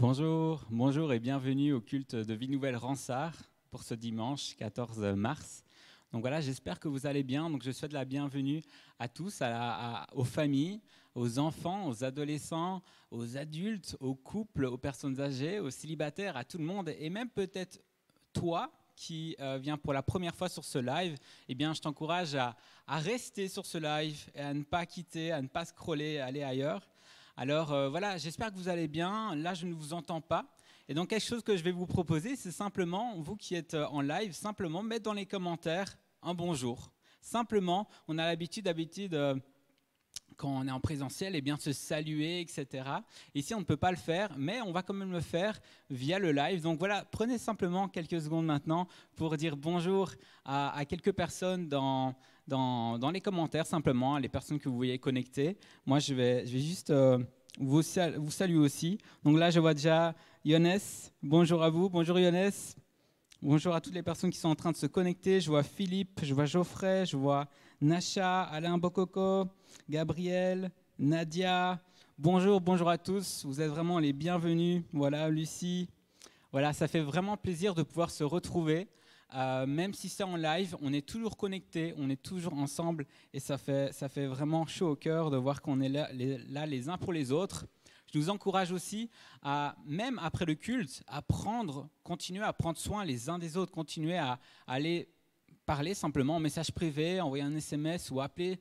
Bonjour et bienvenue au culte de Vie Nouvelle Ransard pour ce dimanche 14 mars. Donc voilà, j'espère que vous allez bien. Donc je souhaite la bienvenue à tous, aux familles, aux enfants, aux adolescents, aux adultes, aux couples, aux personnes âgées, aux célibataires, à tout le monde et même peut-être toi qui viens pour la première fois sur ce live. Eh bien, je t'encourage à rester sur ce live et à ne pas quitter, à ne pas scroller, aller ailleurs. Alors voilà, j'espère que vous allez bien. Là, je ne vous entends pas. Et donc, quelque chose que je vais vous proposer, c'est simplement, vous qui êtes en live, simplement mettre dans les commentaires un bonjour. Simplement, on a l'habitude, quand on est en présentiel, eh bien, se saluer, etc. Ici, on ne peut pas le faire, mais on va quand même le faire via le live. Donc voilà, prenez simplement quelques secondes maintenant pour dire bonjour à quelques personnes dans les commentaires, simplement, les personnes que vous voyez connectées. Moi, je vais juste vous saluer aussi. Donc là, je vois déjà Younes. Bonjour à vous. Bonjour Younes. Bonjour à toutes les personnes qui sont en train de se connecter. Je vois Philippe, je vois Geoffrey, je vois Nacha, Alain Bokoko, Gabriel, Nadia. Bonjour à tous. Vous êtes vraiment les bienvenus. Voilà, Lucie. Voilà, ça fait vraiment plaisir de pouvoir se retrouver. Même si c'est en live, on est toujours connectés, on est toujours ensemble et ça fait vraiment chaud au cœur de voir qu'on est là les uns pour les autres. Je nous encourage aussi même après le culte, continuer à prendre soin les uns des autres, continuer à aller parler simplement en message privé, envoyer un SMS ou appeler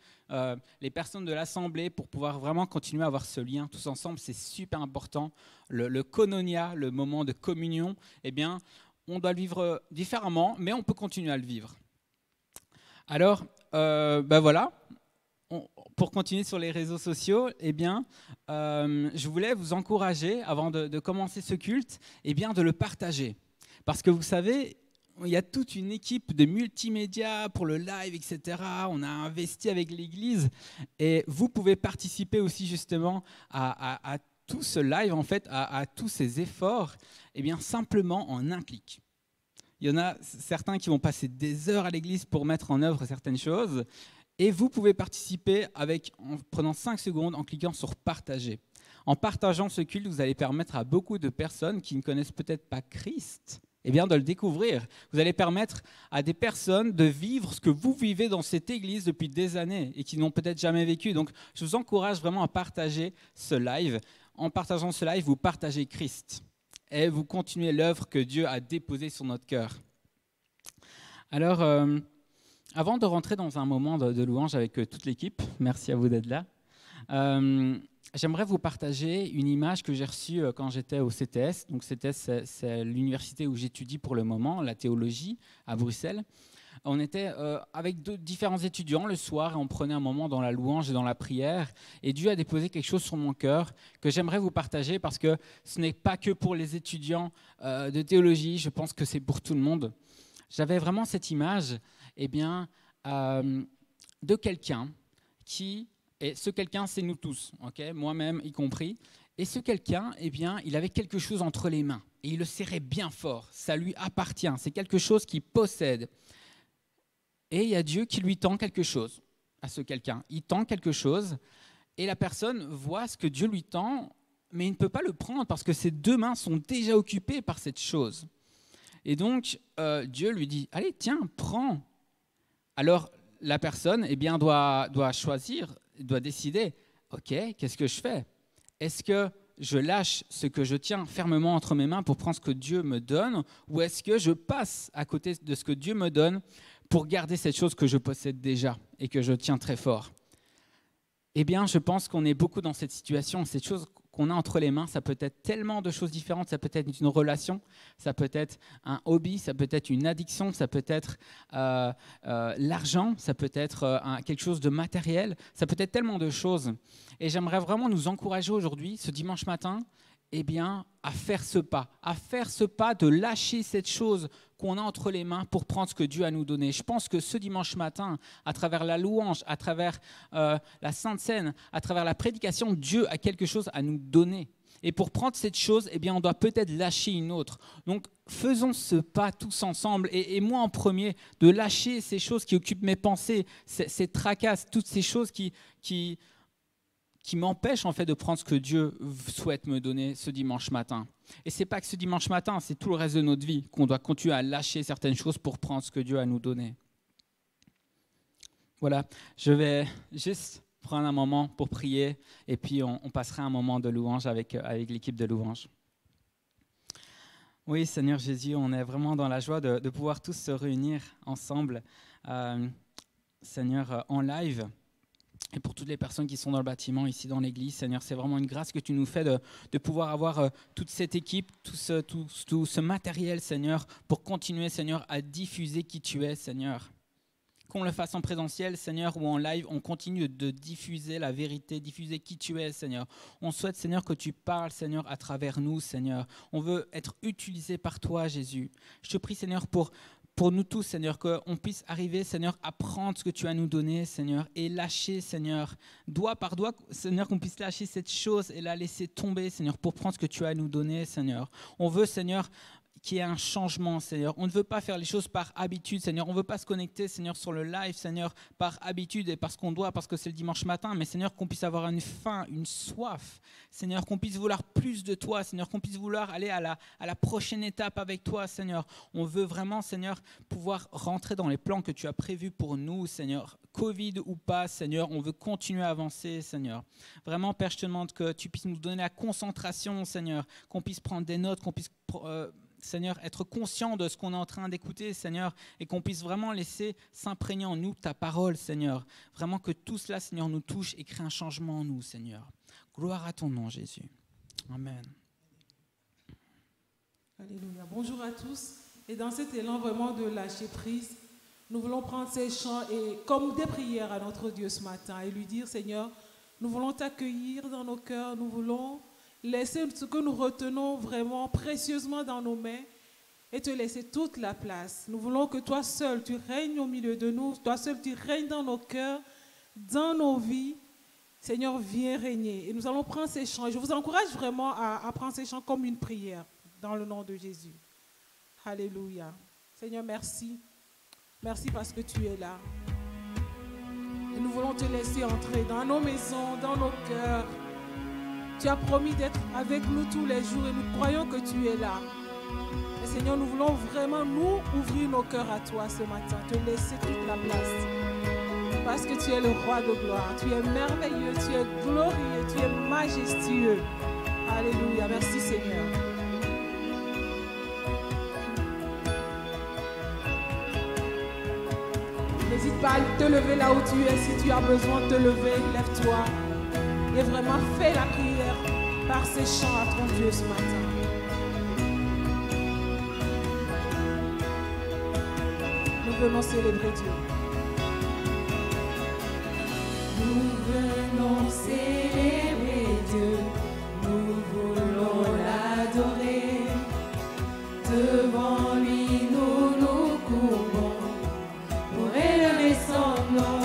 les personnes de l'assemblée pour pouvoir vraiment continuer à avoir ce lien tous ensemble. C'est super important. Le koinonia, le moment de communion, eh bien, on doit le vivre différemment, mais on peut continuer à le vivre. Alors, voilà. Pour continuer sur les réseaux sociaux, eh bien, je voulais vous encourager, avant de commencer ce culte, eh bien, de le partager. Parce que vous savez, il y a toute une équipe de multimédia pour le live, etc. On a investi avec l'Église et vous pouvez participer aussi justement à tout ce live, en fait, à tous ces efforts, eh bien, simplement en un clic. Il y en a certains qui vont passer des heures à l'Église pour mettre en œuvre certaines choses. Et vous pouvez participer en prenant 5 secondes en cliquant sur « Partager ». En partageant ce culte, vous allez permettre à beaucoup de personnes qui ne connaissent peut-être pas Christ, eh bien, de le découvrir. Vous allez permettre à des personnes de vivre ce que vous vivez dans cette église depuis des années et qui n'ont peut-être jamais vécu. Donc, je vous encourage vraiment à partager ce live. En partageant ce live, vous partagez Christ et vous continuez l'œuvre que Dieu a déposée sur notre cœur. Alors, avant de rentrer dans un moment de louange avec toute l'équipe, merci à vous d'être là, j'aimerais vous partager une image que j'ai reçue quand j'étais au CTS. Donc CTS, c'est l'université où j'étudie pour le moment, la théologie, à Bruxelles. On était avec différents étudiants le soir et on prenait un moment dans la louange et dans la prière. Et Dieu a déposé quelque chose sur mon cœur que j'aimerais vous partager parce que ce n'est pas que pour les étudiants de théologie, je pense que c'est pour tout le monde. J'avais vraiment cette image de quelqu'un qui, et ce quelqu'un c'est nous tous, okay, moi-même y compris, et ce quelqu'un, il avait quelque chose entre les mains et il le serrait bien fort, ça lui appartient, c'est quelque chose qu'il possède. Et il y a Dieu qui lui tend quelque chose à ce quelqu'un. Il tend quelque chose et la personne voit ce que Dieu lui tend, mais il ne peut pas le prendre parce que ses deux mains sont déjà occupées par cette chose. Et donc, Dieu lui dit, allez, tiens, prends. Alors, la personne doit choisir, doit décider, ok, qu'est-ce que je fais? Est-ce que je lâche ce que je tiens fermement entre mes mains pour prendre ce que Dieu me donne, ou est-ce que je passe à côté de ce que Dieu me donne pour garder cette chose que je possède déjà et que je tiens très fort? Eh bien, je pense qu'on est beaucoup dans cette situation. Cette chose qu'on a entre les mains, ça peut être tellement de choses différentes. Ça peut être une relation, ça peut être un hobby, ça peut être une addiction, ça peut être l'argent, ça peut être quelque chose de matériel, ça peut être tellement de choses. Et j'aimerais vraiment nous encourager aujourd'hui, ce dimanche matin, à faire ce pas de lâcher cette chose qu'on a entre les mains pour prendre ce que Dieu a nous donné. Je pense que ce dimanche matin, à travers la louange, à travers la Sainte Seine, à travers la prédication, Dieu a quelque chose à nous donner. Et pour prendre cette chose, on doit peut-être lâcher une autre. Donc, faisons ce pas tous ensemble, et moi en premier, de lâcher ces choses qui occupent mes pensées, ces tracasses, toutes ces choses qui qui m'empêchent en fait de prendre ce que Dieu souhaite me donner ce dimanche matin. Et c'est pas que ce dimanche matin, c'est tout le reste de notre vie qu'on doit continuer à lâcher certaines choses pour prendre ce que Dieu a à nous donner. Voilà, je vais juste prendre un moment pour prier et puis on passera un moment de louange avec l'équipe de louange. Oui, Seigneur Jésus, on est vraiment dans la joie de pouvoir tous se réunir ensemble, Seigneur, en live. Et pour toutes les personnes qui sont dans le bâtiment, ici dans l'église, Seigneur, c'est vraiment une grâce que tu nous fais de pouvoir avoir toute cette équipe, tout ce matériel, Seigneur, pour continuer, Seigneur, à diffuser qui tu es, Seigneur. Qu'on le fasse en présentiel, Seigneur, ou en live, on continue de diffuser la vérité, diffuser qui tu es, Seigneur. On souhaite, Seigneur, que tu parles, Seigneur, à travers nous, Seigneur. On veut être utilisé par toi, Jésus. Je te prie, Seigneur, pour nous tous, Seigneur, qu'on puisse arriver, Seigneur, à prendre ce que tu as à nous donner, Seigneur, et lâcher, Seigneur, doigt par doigt, Seigneur, qu'on puisse lâcher cette chose et la laisser tomber, Seigneur, pour prendre ce que tu as à nous donner, Seigneur. On veut, Seigneur, qu'il y ait un changement, Seigneur. On ne veut pas faire les choses par habitude, Seigneur. On ne veut pas se connecter, Seigneur, sur le live, Seigneur, par habitude et parce qu'on doit, parce que c'est le dimanche matin. Mais, Seigneur, qu'on puisse avoir une faim, une soif. Seigneur, qu'on puisse vouloir plus de toi, Seigneur, qu'on puisse vouloir aller à la prochaine étape avec toi, Seigneur. On veut vraiment, Seigneur, pouvoir rentrer dans les plans que tu as prévus pour nous, Seigneur. Covid ou pas, Seigneur, on veut continuer à avancer, Seigneur. Vraiment, Père, je te demande que tu puisses nous donner la concentration, Seigneur, qu'on puisse prendre des notes, qu'on puisse... Seigneur, être conscient de ce qu'on est en train d'écouter, Seigneur, et qu'on puisse vraiment laisser s'imprégner en nous ta parole, Seigneur. Vraiment que tout cela, Seigneur, nous touche et crée un changement en nous, Seigneur. Gloire à ton nom, Jésus. Amen. Alléluia. Bonjour à tous. Et dans cet élan vraiment de lâcher prise, nous voulons prendre ces chants et comme des prières à notre Dieu ce matin et lui dire, Seigneur, nous voulons t'accueillir dans nos cœurs, nous voulons laisser ce que nous retenons vraiment précieusement dans nos mains et te laisser toute la place. Nous voulons que toi seul, tu règnes au milieu de nous. Toi seul, tu règnes dans nos cœurs, dans nos vies. Seigneur, viens régner. Et nous allons prendre ces chants. Et je vous encourage vraiment à prendre ces chants comme une prière dans le nom de Jésus. Alléluia. Seigneur, merci. Merci parce que tu es là. Et nous voulons te laisser entrer dans nos maisons, dans nos cœurs. Tu as promis d'être avec nous tous les jours et nous croyons que tu es là. Et Seigneur, nous voulons vraiment nous ouvrir nos cœurs à toi ce matin, te laisser toute la place. Parce que tu es le roi de gloire, tu es merveilleux, tu es glorieux, tu es majestueux. Alléluia, merci Seigneur. N'hésite pas à te lever là où tu es, si tu as besoin de te lever, lève-toi. Et vraiment fais la prière par ces chants à ton Dieu ce matin. Nous venons célébrer Dieu. Nous venons célébrer Dieu. Nous voulons l'adorer. Devant lui, nous nous courbons pour élever son nom.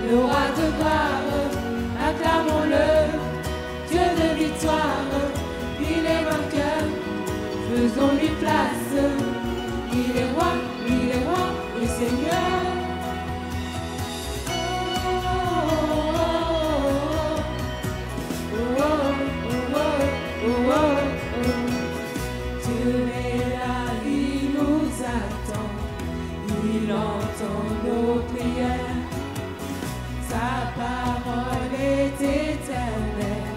Le roi de gloire, acclamons-le, Dieu de victoire, il est vainqueur, faisons-lui place, il est roi et Seigneur. Dieu est là, il nous attend, il entend nos prières. Sa parole est éternelle,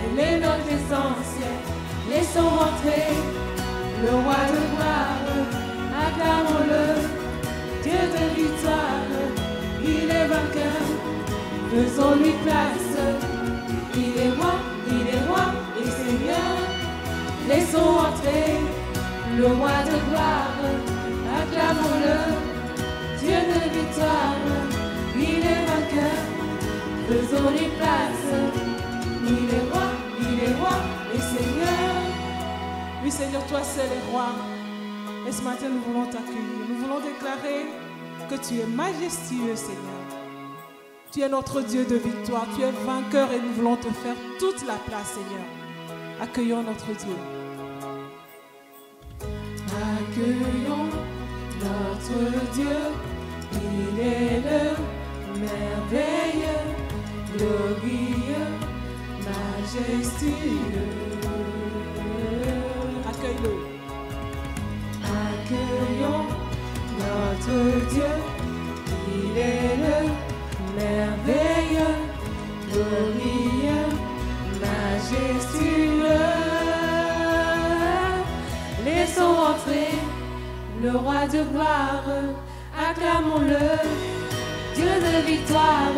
elle est notre essentiel. Laissons rentrer le roi de gloire, acclamons-le, Dieu de victoire, il est vainqueur, faisons-lui place, il est roi et Seigneur. Laissons entrer le roi de gloire, acclamons-le, Dieu de victoire. il est vainqueur. Faisons-lui place. Il est roi et Seigneur. Oui, Seigneur, toi seul est roi. Et ce matin, nous voulons t'accueillir. Nous voulons déclarer que tu es majestueux, Seigneur. Tu es notre Dieu de victoire. Tu es vainqueur et nous voulons te faire toute la place, Seigneur. Accueillons notre Dieu. Accueillons notre Dieu. Il est le merveilleux, glorieux, majestueux. Accueille-le. Accueillons notre Dieu. Il est le merveilleux, glorieux, majestueux. Laissons entrer le roi de gloire. Acclamons-le, Dieu de victoire.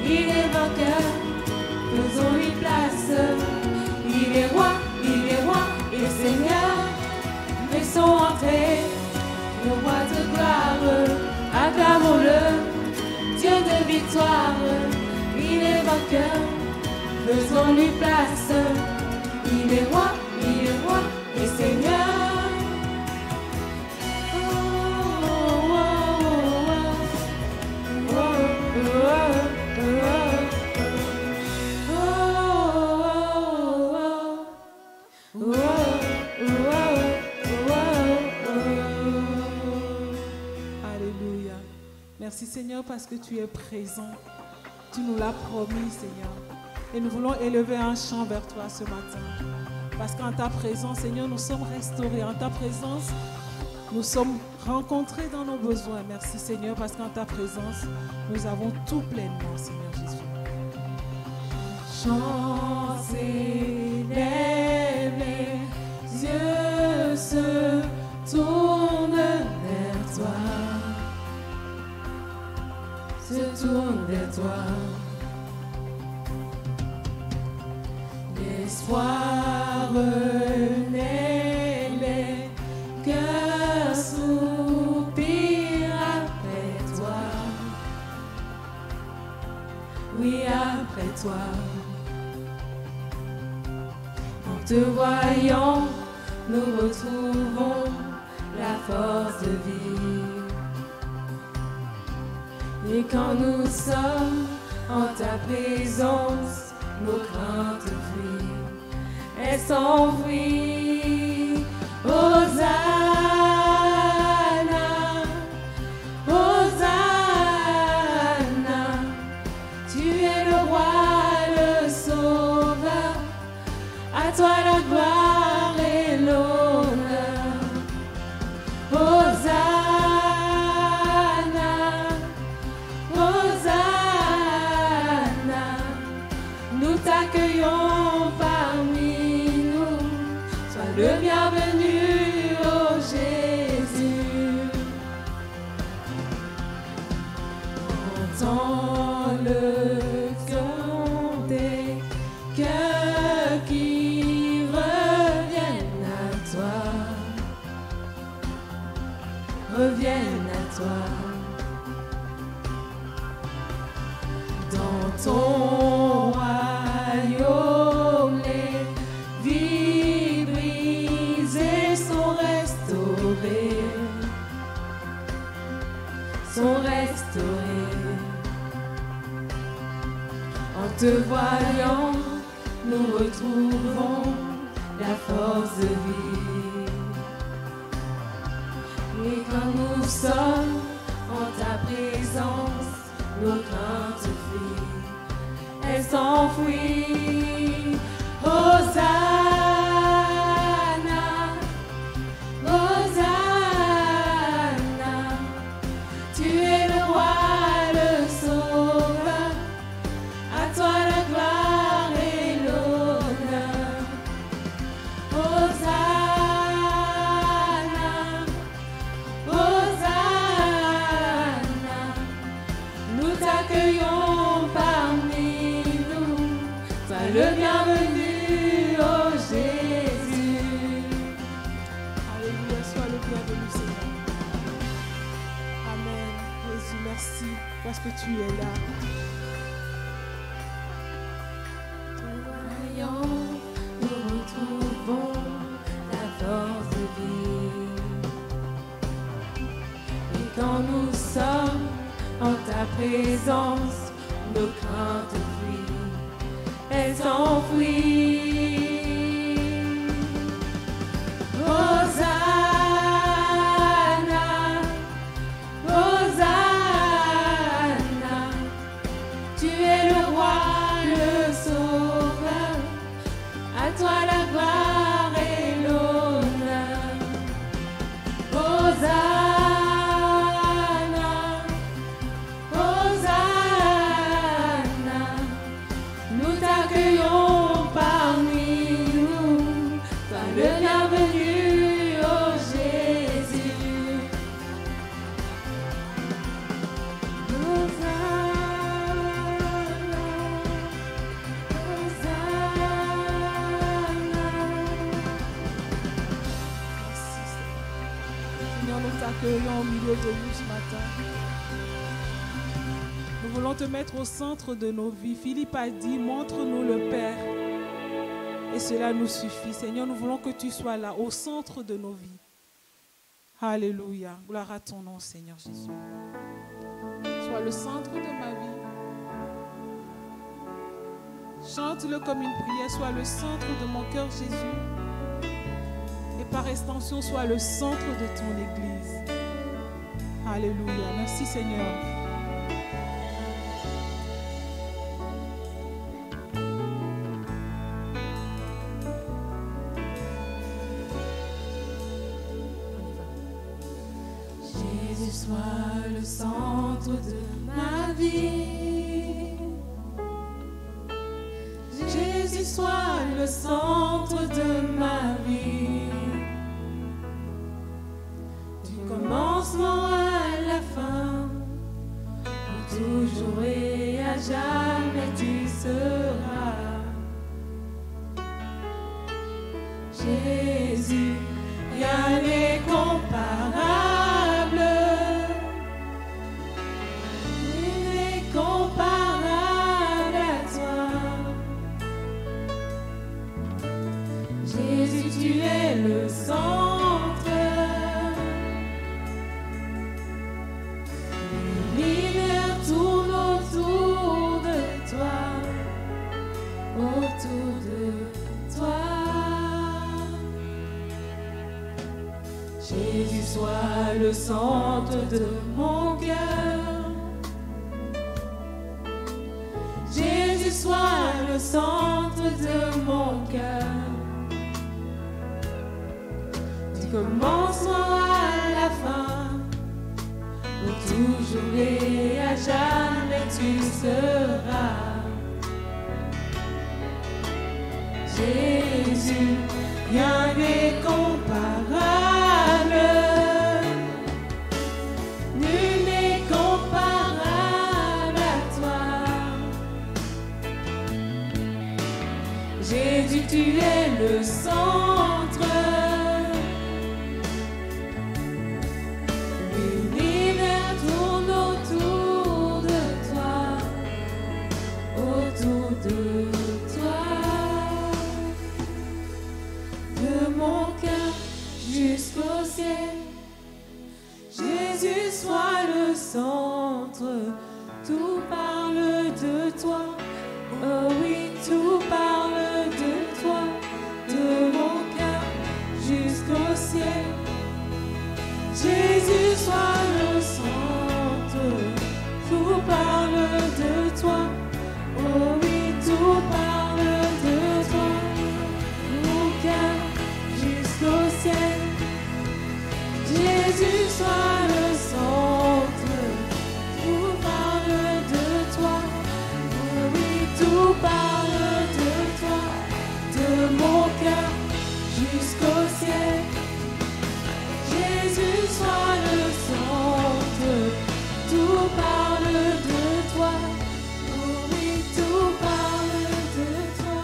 Il est vainqueur, faisons-lui place. Il est roi et Seigneur. Laissons entrer le roi de gloire. Acclamons-le, Dieu de victoire. Il est vainqueur, faisons-lui place. Il est roi et Seigneur. Alléluia. Merci Seigneur parce que tu es présent. Tu nous l'as promis Seigneur. Et nous voulons élever un chant vers toi ce matin. Parce qu'en ta présence Seigneur, nous sommes restaurés. En ta présence, nous sommes rencontrés dans nos besoins. Merci Seigneur parce qu'en ta présence, nous avons tout pleinement Seigneur Jésus. Chant s'élève, les yeux se tournent vers toi. Se tournent vers toi. L'espoir renaît, les cœurs soupirent après toi. Oui, après toi. En te voyant, nous retrouvons la force de vivre. Et quand nous sommes en ta présence, nos craintes fuient. Elles s'enfuient. Hosanna, Hosanna. Tu es le roi, le sauveur. À toi la gloire et l'honneur. Hosanna, Hosanna. Nous t'accueillons parmi nous. Sois le bienvenu, ô Jésus. Entends-le chanter, cœurs qui reviennent à toi. Reviennent à toi. Dans ton royaume, les vies brisées sont restaurées. Sont restaurées. En te voyant, nous retrouvons la force de vie. Et quand nous sommes en ta présence, nos craintes fuient. Elles s'enfuient. Hosanna, Hosanna. Tu es le roi, le sauveur. À toi la gloire et l'honneur. Hosanna, Hosanna. Nous t'accueillons parmi nous. Sois le bienvenu, ô présence, nos craintes fuient, elles s'enfuient. Hosanna, Hosanna, tu es le roi, le sauveur, à toi la gloire et l'honneur. Hosanna, Hosanna, nous t'accueillons parmi nous, toi le bienvenu, oh Jésus. Hosanna, Seigneur, nous t'accueillons au milieu de nous ce matin. Nous voulons te mettre au centre de nos vies. Philippe a dit, montre-nous le Père. Et cela nous suffit. Seigneur, nous voulons que tu sois là, au centre de nos vies. Alléluia. Gloire à ton nom, Seigneur Jésus. Sois le centre de ma vie. Chante-le comme une prière. Sois le centre de mon cœur, Jésus. Et par extension, sois le centre de ton Église. Alléluia. Merci, Seigneur. Jésus, sois le centre de ma vie. Jésus, sois le centre de ma vie. Du commencement à la fin, pour toujours et à jamais tu seras. Jésus, rien n'est comparable. Rien n'est comparable à toi. Jésus, tu es le centre. L'univers tourne autour de toi. Autour de toi. Jésus, sois le centre de mon cœur. Jésus, sois le centre de mon cœur. Du commencement à la fin, pour toujours et à jamais tu seras. Jésus, rien n'est comparable. Nul n'est comparable à toi. Jésus, tu es le centre. L'univers tourne autour de toi. Autour de toi. De mon cœur jusqu'au ciel, Jésus, sois le centre. Tout parle de toi. Oh oui, tout parle de toi. De mon cœur jusqu'au ciel, Jésus, sois le centre. Tout parle de toi. Oh oui, tout parle de toi. Mon cœur jusqu'au ciel, Jésus, sois le centre. Tout parle de toi. Oh oui, tout parle de toi. De mon cœur jusqu'au ciel, Jésus, sois le centre. Tout parle de toi. Oh oui, tout parle de toi.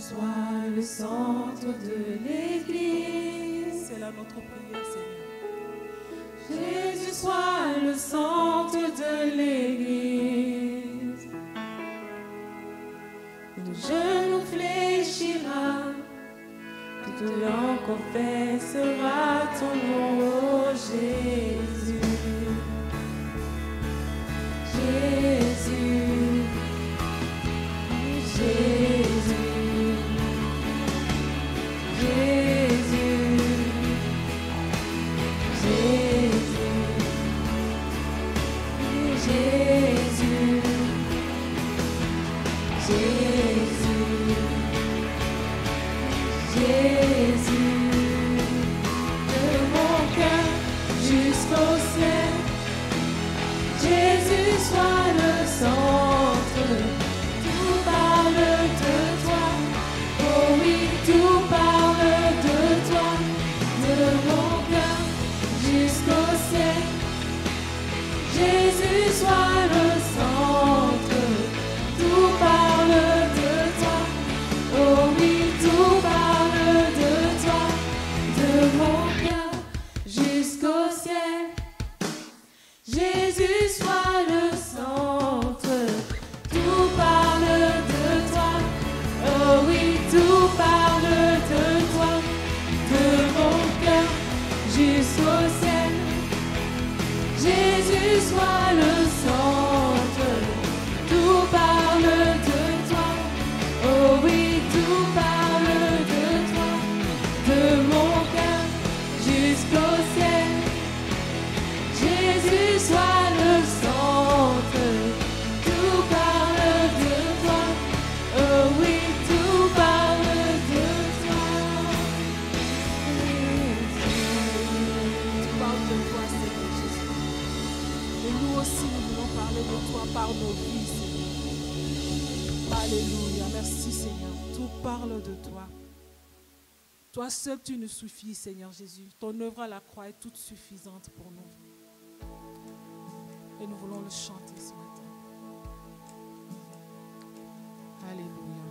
Sois le centre de l'Église. C'est là notre prière, Seigneur. Jésus, sois le centre de l'Église. Le genou fléchira, toute langue confessera Toi seul, tu nous suffis, Seigneur Jésus. Ton œuvre à la croix est toute suffisante pour nous. Et nous voulons le chanter ce matin. Alléluia.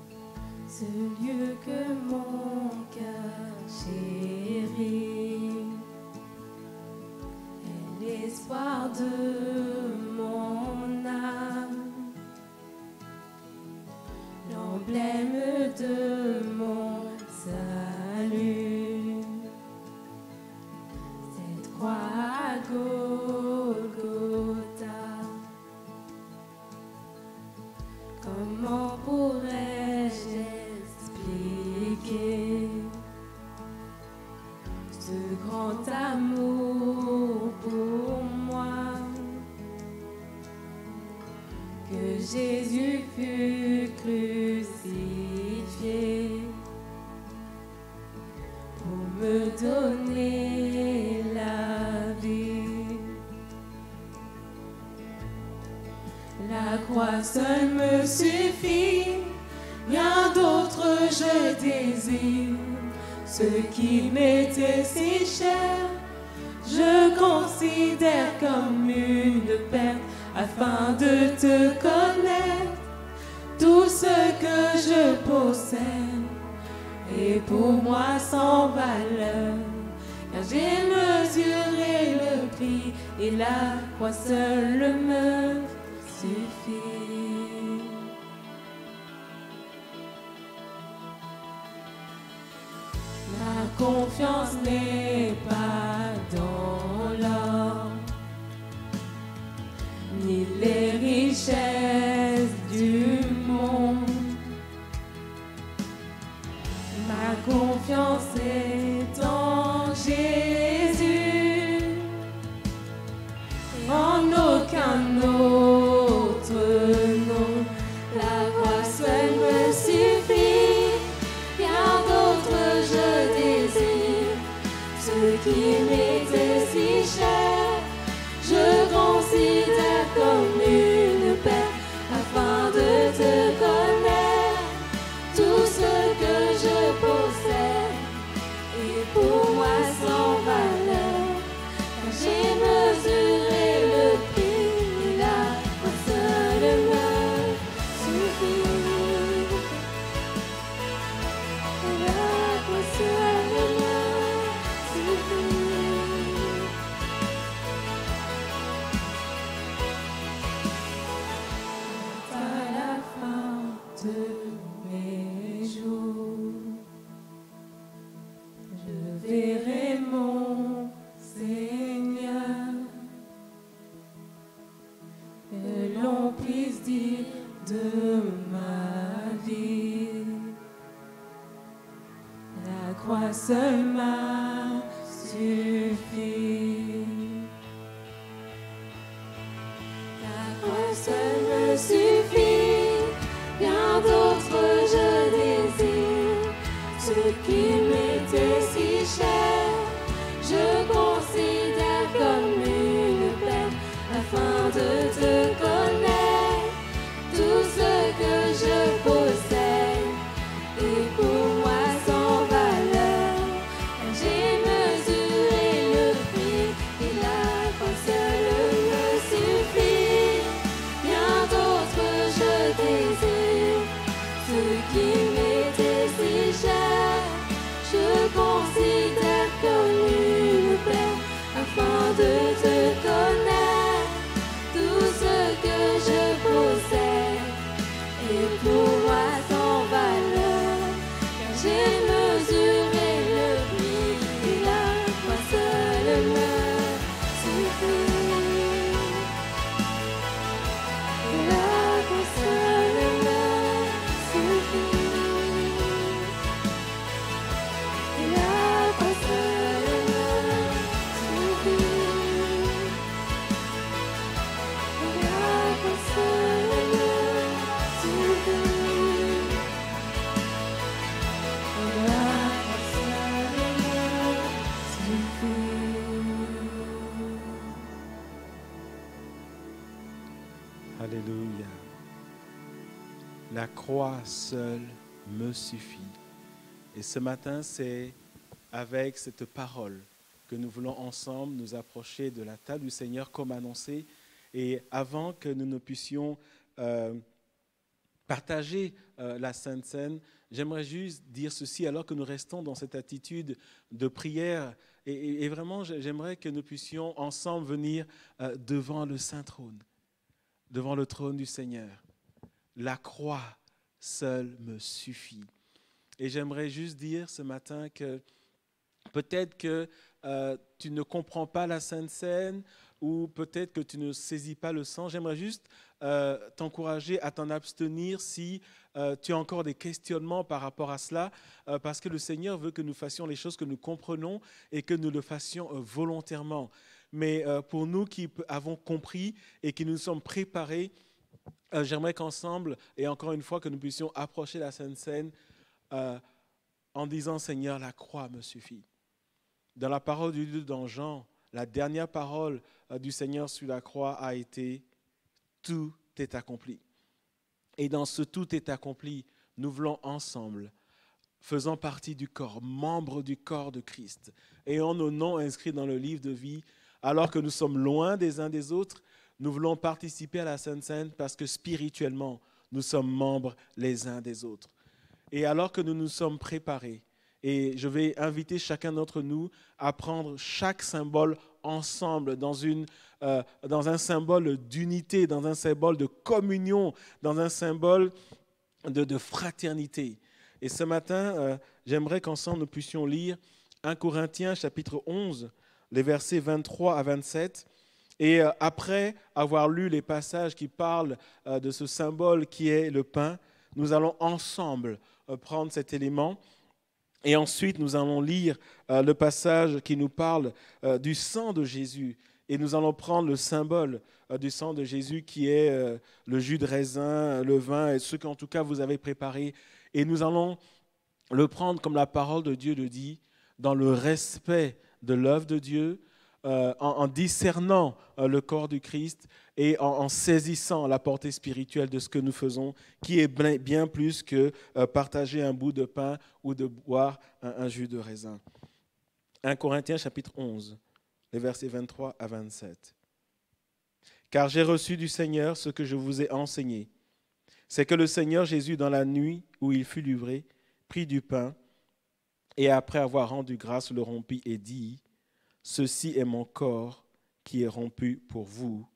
Ce lieu que mon cœur chérit est l'espoir de mon âme, l'emblème de mon salut, cette croix à Golgotha. Comment pourrais-je expliquer ce grand amour pour moi, que Jésus fut crucifié pour me donner la vie. La croix seule me suffit, rien d'autre je désire. Ce qui m'était si cher, je considère comme une perte, afin de te connaître. Tout ce que je possède est pour moi sans valeur, car j'ai mesuré le prix et la croix seule me suffit. Ma confiance n'est pas dans l'or, ni les richesses du monde. Ma confiance est en Jésus, en aucun autre nom. La croix seule me suffit, rien d'autre je désire. Ce qui m'était si cher, je considère comme une perte, afin de te connaître. Tout ce que je possède est pour moi sans valeur, car j'ai mesuré le prix et la croix seule me suffit. La croix seule me suffit. À la fin de mes jours, je verrai mon Seigneur, que l'on puisse dire de ma vie. La croix seule m'a suffi. La croix seule me suffit, rien d'autre ce qui m'était si cher, je considère comme une peine afin de te connaître. Tout ce que je possède est pour moi sans valeur. J'ai mesuré le prix et la croix seule me suffit. Bien d'autres je désire, ce qui m'était si cher, je considère comme une peine afin de te connaître. Tout ce que je possède est pour moi sans valeur, car j'ai mesuré le prix et la croix seule me suffit. Et la croix seule me suffit. Et la croix seule me suffit. Et la croix seule me suffit. Et la croix seule me suffit. Alléluia. La croix seule me suffit. Et ce matin, c'est avec cette parole que nous voulons ensemble nous approcher de la table du Seigneur comme annoncé. Et avant que nous ne puissions partager la Sainte Seine, j'aimerais juste dire ceci alors que nous restons dans cette attitude de prière. Et vraiment, j'aimerais que nous puissions ensemble venir devant le Saint Trône, devant le trône du Seigneur. La croix seule me suffit. Et j'aimerais juste dire ce matin que peut-être que tu ne comprends pas la Sainte Seine ou peut-être que tu ne saisis pas le sens. J'aimerais juste t'encourager à t'en abstenir si tu as encore des questionnements par rapport à cela, parce que le Seigneur veut que nous fassions les choses que nous comprenons et que nous le fassions volontairement. Mais pour nous qui avons compris et qui nous sommes préparés, j'aimerais qu'ensemble, et encore une fois, que nous puissions approcher la Sainte Seine en disant « Seigneur, la croix me suffit ». Dans la parole de Dieu dans Jean, la dernière parole du Seigneur sur la croix a été « Tout est accompli ». Et dans ce « tout est accompli », nous voulons ensemble, faisant partie du corps, membres du corps de Christ, ayant nos noms inscrits dans le livre de vie, alors que nous sommes loin des uns des autres, nous voulons participer à la Sainte Seine parce que spirituellement, nous sommes membres les uns des autres. Et alors que nous nous sommes préparés, et je vais inviter chacun d'entre nous à prendre chaque symbole ensemble dans un symbole d'unité, dans un symbole de communion, dans un symbole de fraternité. Et ce matin, j'aimerais qu'ensemble nous puissions lire 1 Corinthiens chapitre 11, les versets 23 à 27. Et après avoir lu les passages qui parlent de ce symbole qui est le pain, nous allons ensemble prendre cet élément. Et ensuite, nous allons lire le passage qui nous parle du sang de Jésus. Et nous allons prendre le symbole du sang de Jésus qui est le jus de raisin, le vin, et ce qu'en tout cas vous avez préparé. Et nous allons le prendre comme la parole de Dieu le dit, dans le respect de l'œuvre de Dieu, en discernant le corps du Christ et en saisissant la portée spirituelle de ce que nous faisons, qui est bien plus que partager un bout de pain ou de boire un jus de raisin. 1 Corinthiens chapitre 11, les versets 23 à 27. « Car j'ai reçu du Seigneur ce que je vous ai enseigné. C'est que le Seigneur Jésus, dans la nuit où il fut livré, prit du pain et après avoir rendu grâce, le rompit et dit « Ceci est mon corps qui est rompu pour vous.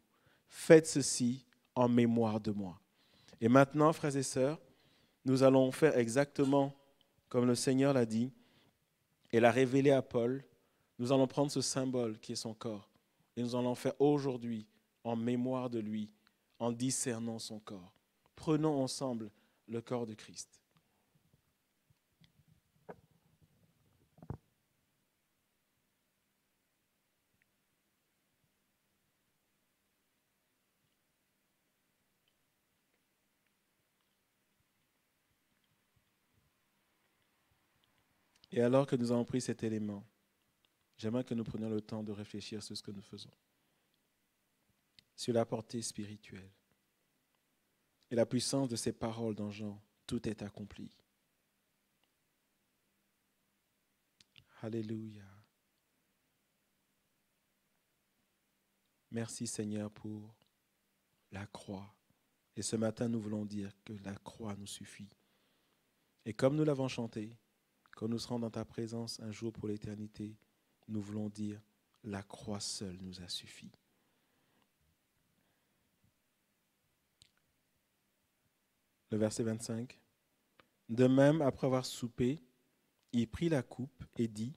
Faites ceci en mémoire de moi. » Et maintenant, frères et sœurs, nous allons faire exactement comme le Seigneur l'a dit et l'a révélé à Paul. Nous allons prendre ce symbole qui est son corps et nous allons faire aujourd'hui en mémoire de lui, en discernant son corps. Prenons ensemble le corps de Christ. Et alors que nous avons pris cet élément, j'aimerais que nous prenions le temps de réfléchir sur ce que nous faisons, sur la portée spirituelle et la puissance de ces paroles dans Jean. Tout est accompli. Alléluia. Merci Seigneur pour la croix. Et ce matin, nous voulons dire que la croix nous suffit. Et comme nous l'avons chanté, quand nous serons dans ta présence un jour pour l'éternité, nous voulons dire, la croix seule nous a suffi. Le verset 25. De même, après avoir soupé, il prit la coupe et dit,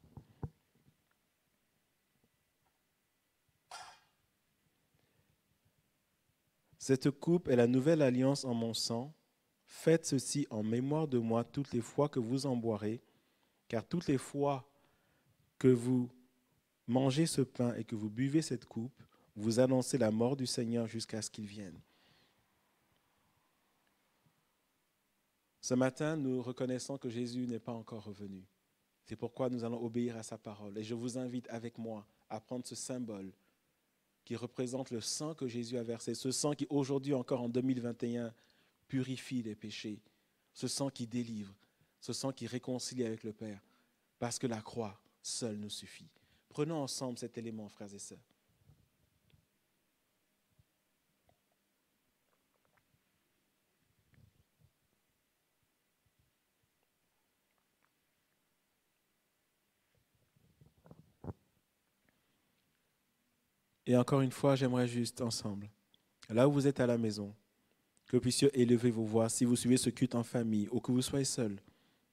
cette coupe est la nouvelle alliance en mon sang. Faites ceci en mémoire de moi toutes les fois que vous en boirez, car toutes les fois que vous mangez ce pain et que vous buvez cette coupe, vous annoncez la mort du Seigneur jusqu'à ce qu'il vienne. Ce matin, nous reconnaissons que Jésus n'est pas encore revenu. C'est pourquoi nous allons obéir à sa parole. Et je vous invite avec moi à prendre ce symbole qui représente le sang que Jésus a versé, ce sang qui aujourd'hui encore en 2021 purifie les péchés, ce sang qui délivre, ce sang qui réconcilie avec le Père, parce que la croix seule nous suffit. Prenons ensemble cet élément, frères et sœurs. Et encore une fois, j'aimerais juste ensemble, là où vous êtes à la maison, que vous puissiez élever vos voix, si vous suivez ce culte en famille ou que vous soyez seul,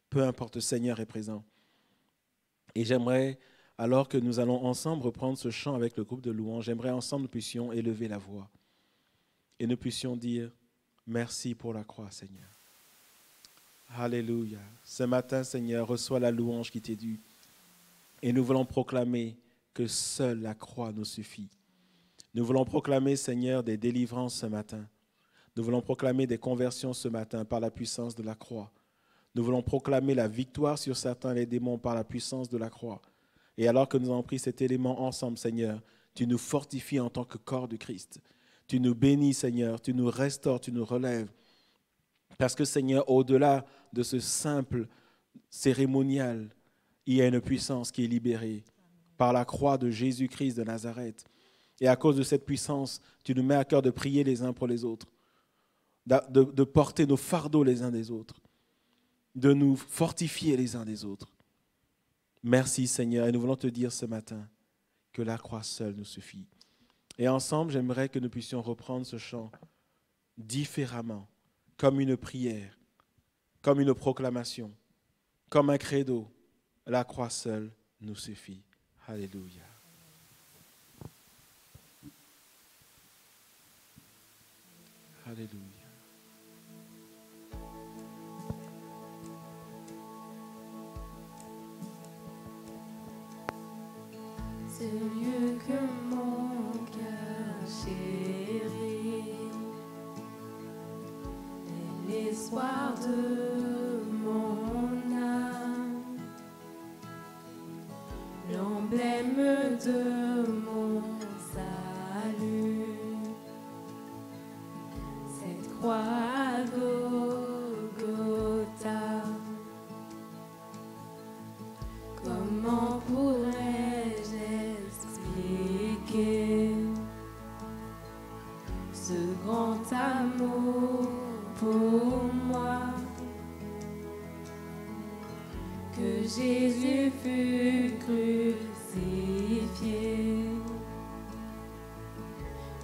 peu importe, le Seigneur est présent. Et j'aimerais, alors que nous allons ensemble reprendre ce chant avec le groupe de louanges, j'aimerais ensemble nous puissions élever la voix et nous puissions dire merci pour la croix, Seigneur. Alléluia. Ce matin, Seigneur, reçois la louange qui t'est due. Et nous voulons proclamer que seule la croix nous suffit. Nous voulons proclamer, Seigneur, des délivrances ce matin. Nous voulons proclamer des conversions ce matin par la puissance de la croix. Nous voulons proclamer la victoire sur certains les démons par la puissance de la croix. Et alors que nous avons pris cet élément ensemble, Seigneur, tu nous fortifies en tant que corps de Christ. Tu nous bénis, Seigneur, tu nous restaures, tu nous relèves. Parce que, Seigneur, au-delà de ce simple cérémonial, il y a une puissance qui est libérée par la croix de Jésus-Christ de Nazareth. Et à cause de cette puissance, tu nous mets à cœur de prier les uns pour les autres, de porter nos fardeaux les uns des autres, de nous fortifier les uns des autres. Merci Seigneur, et nous voulons te dire ce matin que la croix seule nous suffit. Et ensemble, j'aimerais que nous puissions reprendre ce chant différemment, comme une prière, comme une proclamation, comme un credo. La croix seule nous suffit. Alléluia. Alléluia. Ce lieu que mon cœur chérit est l'espoir de mon âme, l'emblème de mon salut. Cette croix à Golgotha, comment pourrais-je expliquer ce grand amour pour moi, que Jésus fut crucifié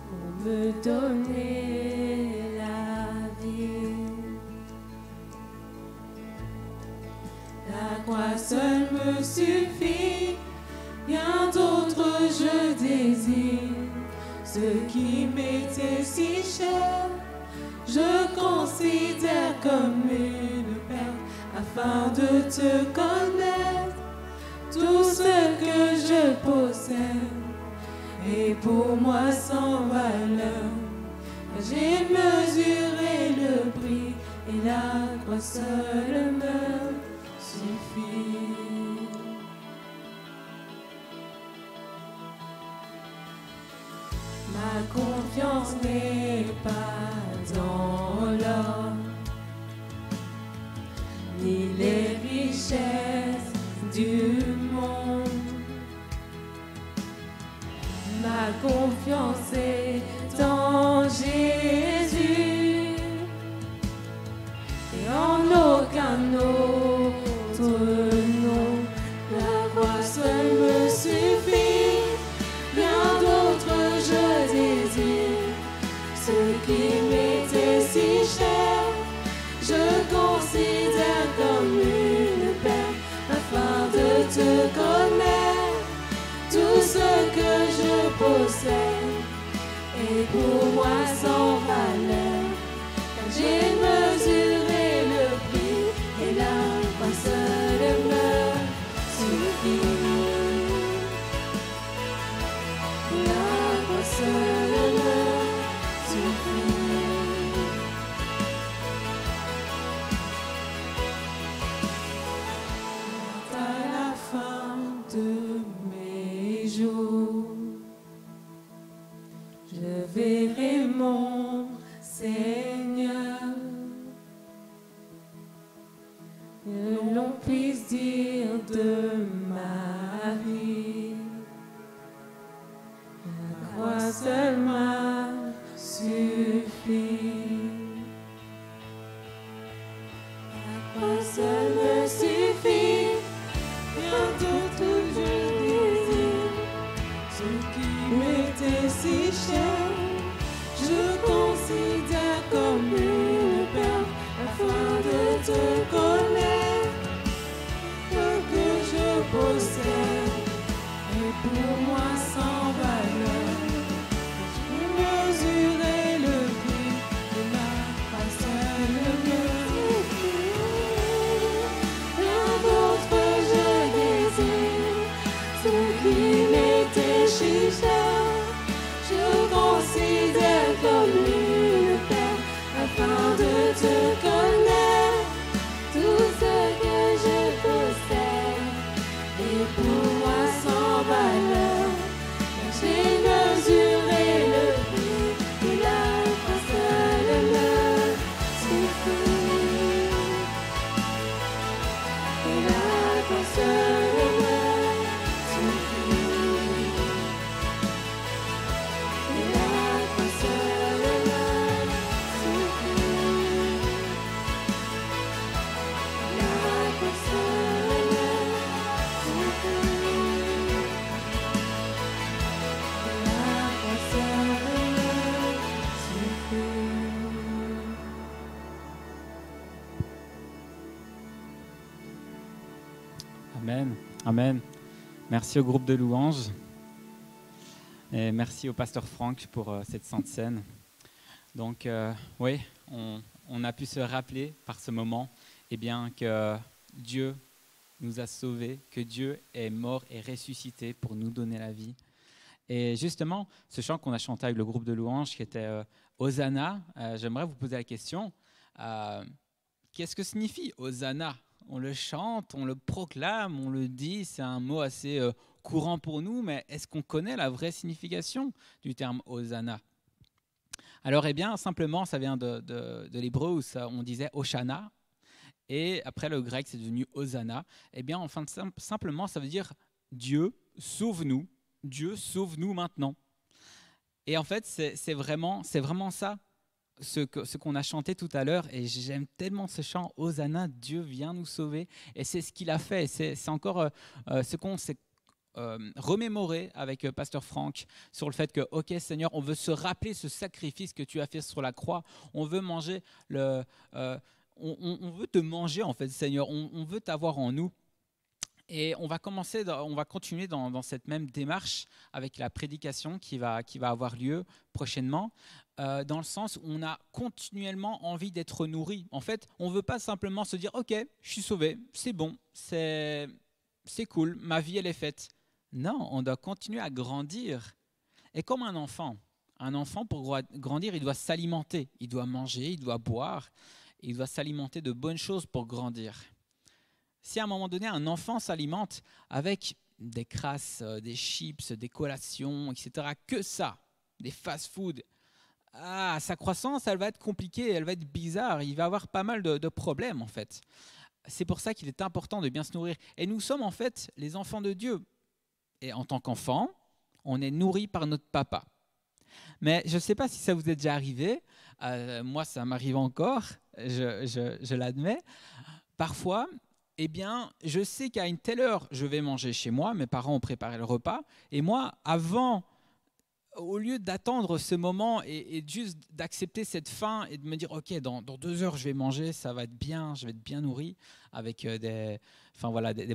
pour me donner la vie. La croix seule me suffit, rien d'autre je désire. Ce qui m'était si cher, je considère comme une perte, afin de te connaître. Tout ce que je possède est pour moi sans valeur. J'ai mesuré le prix et la croix seule me suffit. confiance n'est pas dans l'or, ni les richesses du monde. Ma confiance est en Jésus et en aucun autre nom. La croix seule me suffit, rien d'autre je désire. Ce qui m'était si cher, je considère comme une perte afin de te connaître. Tout ce que je possède est pour moi sans valeur, car j'ai mesuré le prix et la croix seule me suffit. La croix seule me suffit. À la fin de mes jours, je verrai mon Seigneur, que l'on puisse dire de ma vie, la croix seule m'a suffi. La croix seule me suffit, rien d'autre je désire. Ce qui m'était si cher, je considère comme une perte afin de te connaître. Ce que je possède est pour moi sans valeur. Je mesurais le prix de la croix seule me suffit. Rien d'autre je désire. Ce qui m'était si cher, je considère comme une perte afin de te connaître. Tout ce que je possède est pour moi sans valeur. J'ai mesuré le prix et la croix seule me suffit. Et la croix seule me suffit. Et la croix seule me suffit. La croix seule me suffit. La croix seule me suffit. Amen. Amen. Merci au groupe de louanges. Et merci au pasteur Franck pour cette sainte scène. Donc, oui, on a pu se rappeler par ce moment que Dieu nous a sauvés, que Dieu est mort et ressuscité pour nous donner la vie. Et justement, ce chant qu'on a chanté avec le groupe de louanges qui était Hosanna, j'aimerais vous poser la question, qu'est-ce que signifie Hosanna ? On le chante, on le proclame, on le dit, c'est un mot assez courant pour nous, mais est-ce qu'on connaît la vraie signification du terme Hosanna ? Alors, simplement, ça vient de l'hébreu où on disait Hoshana, et après le grec, c'est devenu Hosanna. Simplement, ça veut dire Dieu, sauve-nous, Dieu, sauve-nous maintenant. Et en fait, c'est vraiment ça. Ce qu'on a chanté tout à l'heure, et j'aime tellement ce chant, Hosanna, Dieu vient nous sauver, et c'est ce qu'il a fait, c'est encore ce qu'on s'est remémoré avec Pasteur Franck sur le fait que, ok Seigneur, on veut se rappeler ce sacrifice que tu as fait sur la croix, on veut manger on veut te manger en fait Seigneur, on veut t'avoir en nous. Et on va continuer dans cette même démarche avec la prédication qui va avoir lieu prochainement, dans le sens où on a continuellement envie d'être nourri. En fait, on ne veut pas simplement se dire « Ok, je suis sauvé, c'est bon, c'est cool, ma vie elle est faite ». Non, on doit continuer à grandir. Et comme un enfant pour grandir, il doit s'alimenter, il doit manger, il doit boire, il doit s'alimenter de bonnes choses pour grandir. Si à un moment donné, un enfant s'alimente avec des crasses, des chips, des collations, etc., que ça, des fast-food, sa croissance, elle va être compliquée, elle va être bizarre, il va avoir pas mal de problèmes en fait. C'est pour ça qu'il est important de bien se nourrir. Et nous sommes en fait les enfants de Dieu. Et en tant qu'enfants, on est nourris par notre papa. Mais je ne sais pas si ça vous est déjà arrivé. Moi, ça m'arrive encore, je l'admets. Parfois, eh bien, je sais qu'à une telle heure, je vais manger chez moi. Mes parents ont préparé le repas. Et moi, au lieu d'attendre ce moment et juste d'accepter cette faim et de me dire, OK, dans 2 heures, je vais manger, ça va être bien, je vais être bien nourri avec des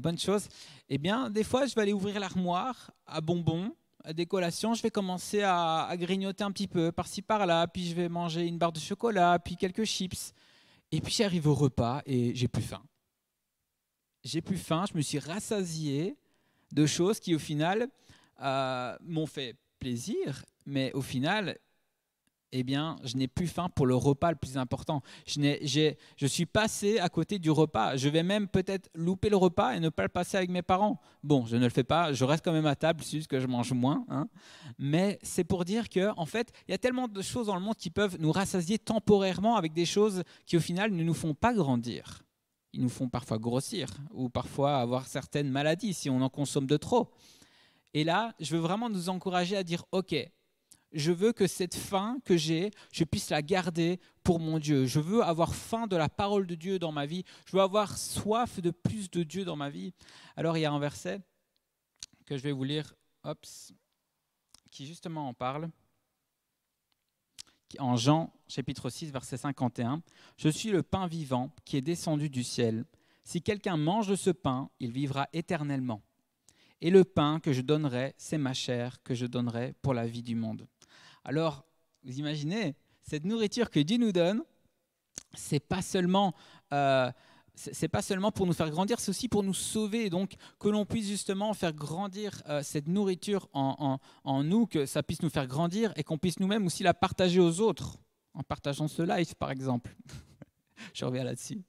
bonnes choses, eh bien, des fois, je vais aller ouvrir l'armoire à bonbons, à des collations, je vais commencer à grignoter un petit peu, par-ci, par-là, puis je vais manger une barre de chocolat, puis quelques chips. Et puis, j'arrive au repas et j'ai plus faim. J'ai plus faim, je me suis rassasié de choses qui, au final, m'ont fait plaisir, mais au final, eh bien, je n'ai plus faim pour le repas le plus important. Je suis passé à côté du repas. Je vais même peut-être louper le repas et ne pas le passer avec mes parents. Bon, je ne le fais pas, je reste quand même à table, c'est juste que je mange moins. Mais c'est pour dire qu'en fait, il y a tellement de choses dans le monde qui peuvent nous rassasier temporairement avec des choses qui, au final, ne nous font pas grandir. Ils nous font parfois grossir ou parfois avoir certaines maladies si on en consomme de trop. Et là, je veux vraiment nous encourager à dire, OK, je veux que cette faim que j'ai, je puisse la garder pour mon Dieu. Je veux avoir faim de la parole de Dieu dans ma vie. Je veux avoir soif de plus de Dieu dans ma vie. Alors, il y a un verset que je vais vous lire, qui justement en parle. En Jean, chapitre 6, verset 51. « Je suis le pain vivant qui est descendu du ciel. Si quelqu'un mange de ce pain, il vivra éternellement. Et le pain que je donnerai, c'est ma chair que je donnerai pour la vie du monde. » Alors, vous imaginez, cette nourriture que Dieu nous donne, c'est pas seulement pour nous faire grandir, c'est aussi pour nous sauver. Donc, que l'on puisse justement faire grandir cette nourriture en nous, que ça puisse nous faire grandir et qu'on puisse nous-mêmes aussi la partager aux autres, en partageant ce live, par exemple. Je reviens là-dessus.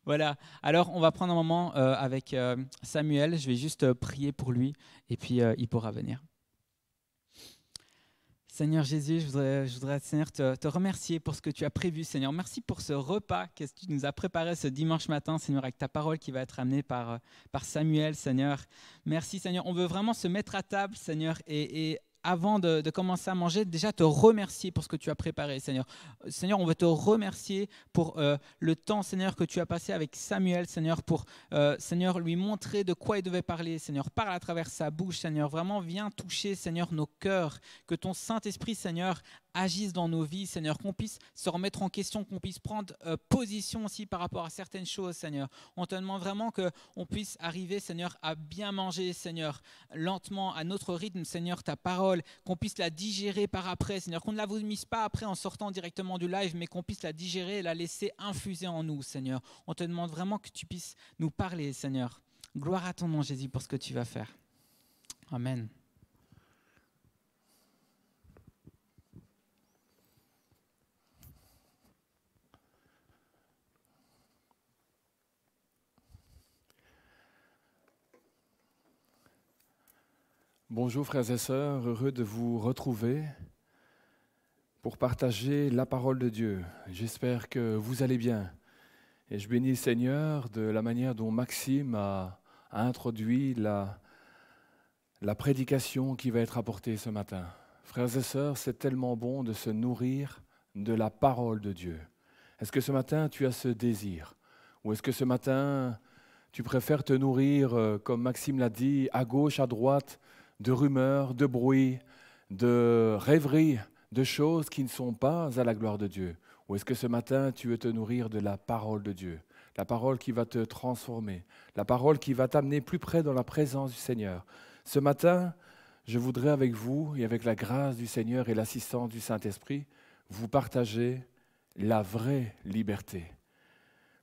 Voilà, alors on va prendre un moment avec Samuel, je vais juste prier pour lui et puis il pourra venir. Seigneur Jésus, je voudrais Seigneur, te remercier pour ce que tu as prévu, Seigneur. Merci pour ce repas que tu nous as préparé ce dimanche matin, Seigneur, avec ta parole qui va être amenée par Samuel, Seigneur. Merci, Seigneur. On veut vraiment se mettre à table, Seigneur, et avant de commencer à manger, déjà te remercier pour ce que tu as préparé, Seigneur. Seigneur, on veut te remercier pour le temps, Seigneur, que tu as passé avec Samuel, Seigneur, pour, Seigneur, lui montrer de quoi il devait parler, Seigneur. Parle à travers sa bouche, Seigneur. Vraiment, viens toucher, Seigneur, nos cœurs. Que ton Saint-Esprit, Seigneur, agisse dans nos vies, Seigneur. Qu'on puisse se remettre en question, qu'on puisse prendre position aussi par rapport à certaines choses, Seigneur. On te demande vraiment qu'on puisse arriver, Seigneur, à bien manger, Seigneur, lentement, à notre rythme, Seigneur, ta parole, qu'on puisse la digérer par après, Seigneur, qu'on ne la vomise pas après en sortant directement du live, mais qu'on puisse la digérer et la laisser infuser en nous, Seigneur. On te demande vraiment que tu puisses nous parler, Seigneur. Gloire à ton nom, Jésus, pour ce que tu vas faire. Amen. Bonjour frères et sœurs, heureux de vous retrouver pour partager la parole de Dieu. J'espère que vous allez bien. Et je bénis le Seigneur de la manière dont Maxime a introduit la prédication qui va être apportée ce matin. Frères et sœurs, c'est tellement bon de se nourrir de la parole de Dieu. Est-ce que ce matin tu as ce désir? Ou est-ce que ce matin tu préfères te nourrir, comme Maxime l'a dit, à gauche, à droite, de rumeurs, de bruit, de rêveries, de choses qui ne sont pas à la gloire de Dieu? Ou est-ce que ce matin, tu veux te nourrir de la parole de Dieu, la parole qui va te transformer, la parole qui va t'amener plus près dans la présence du Seigneur? Ce matin, je voudrais avec vous et avec la grâce du Seigneur et l'assistance du Saint-Esprit, vous partager la vraie liberté.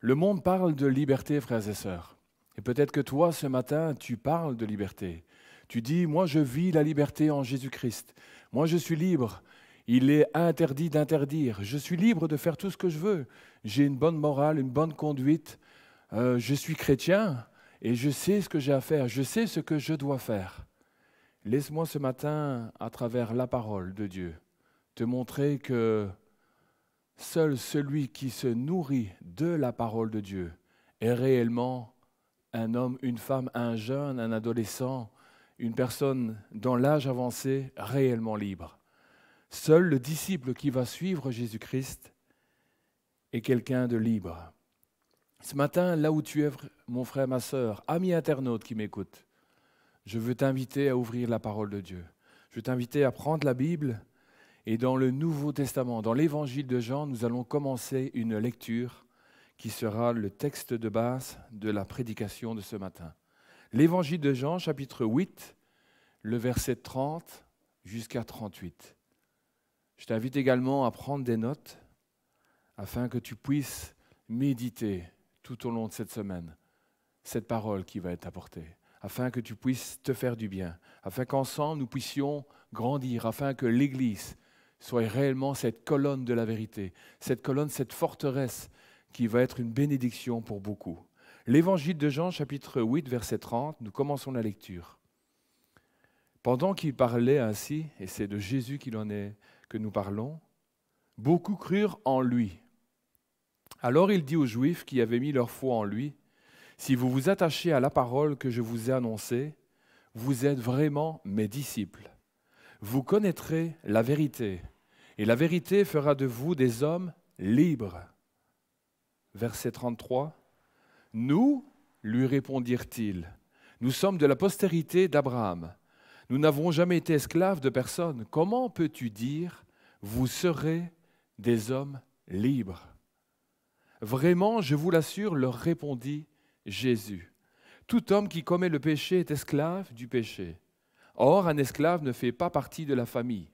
Le monde parle de liberté, frères et sœurs. Et peut-être que toi, ce matin, tu parles de liberté. Tu dis, moi je vis la liberté en Jésus-Christ. Moi je suis libre. Il est interdit d'interdire. Je suis libre de faire tout ce que je veux. J'ai une bonne morale, une bonne conduite. Je suis chrétien et je sais ce que j'ai à faire. Je sais ce que je dois faire. Laisse-moi ce matin, à travers la parole de Dieu, te montrer que seul celui qui se nourrit de la parole de Dieu est réellement un homme, une femme, un jeune, un adolescent, une personne dans l'âge avancé réellement libre. Seul le disciple qui va suivre Jésus-Christ est quelqu'un de libre. Ce matin, là où tu es, mon frère, ma sœur, ami internaute qui m'écoute, je veux t'inviter à ouvrir la parole de Dieu. Je veux t'inviter à prendre la Bible et dans le Nouveau Testament, dans l'Évangile de Jean, nous allons commencer une lecture qui sera le texte de base de la prédication de ce matin. L'Évangile de Jean, chapitre 8, le verset 30 jusqu'à 38. Je t'invite également à prendre des notes afin que tu puisses méditer tout au long de cette semaine cette parole qui va être apportée, afin que tu puisses te faire du bien, afin qu'ensemble nous puissions grandir, afin que l'Église soit réellement cette colonne de la vérité, cette colonne, cette forteresse qui va être une bénédiction pour beaucoup. L'Évangile de Jean, chapitre 8, verset 30, nous commençons la lecture. Pendant qu'il parlait ainsi, et c'est de Jésus qu'il en est que nous parlons, beaucoup crurent en lui. Alors il dit aux Juifs qui avaient mis leur foi en lui, « Si vous vous attachez à la parole que je vous ai annoncée, vous êtes vraiment mes disciples. Vous connaîtrez la vérité, et la vérité fera de vous des hommes libres. » Verset 33. « Nous, lui répondirent-ils, nous sommes de la postérité d'Abraham. Nous n'avons jamais été esclaves de personne. Comment peux-tu dire, vous serez des hommes libres ? Vraiment, je vous l'assure, leur répondit Jésus. Tout homme qui commet le péché est esclave du péché. Or, un esclave ne fait pas partie de la famille.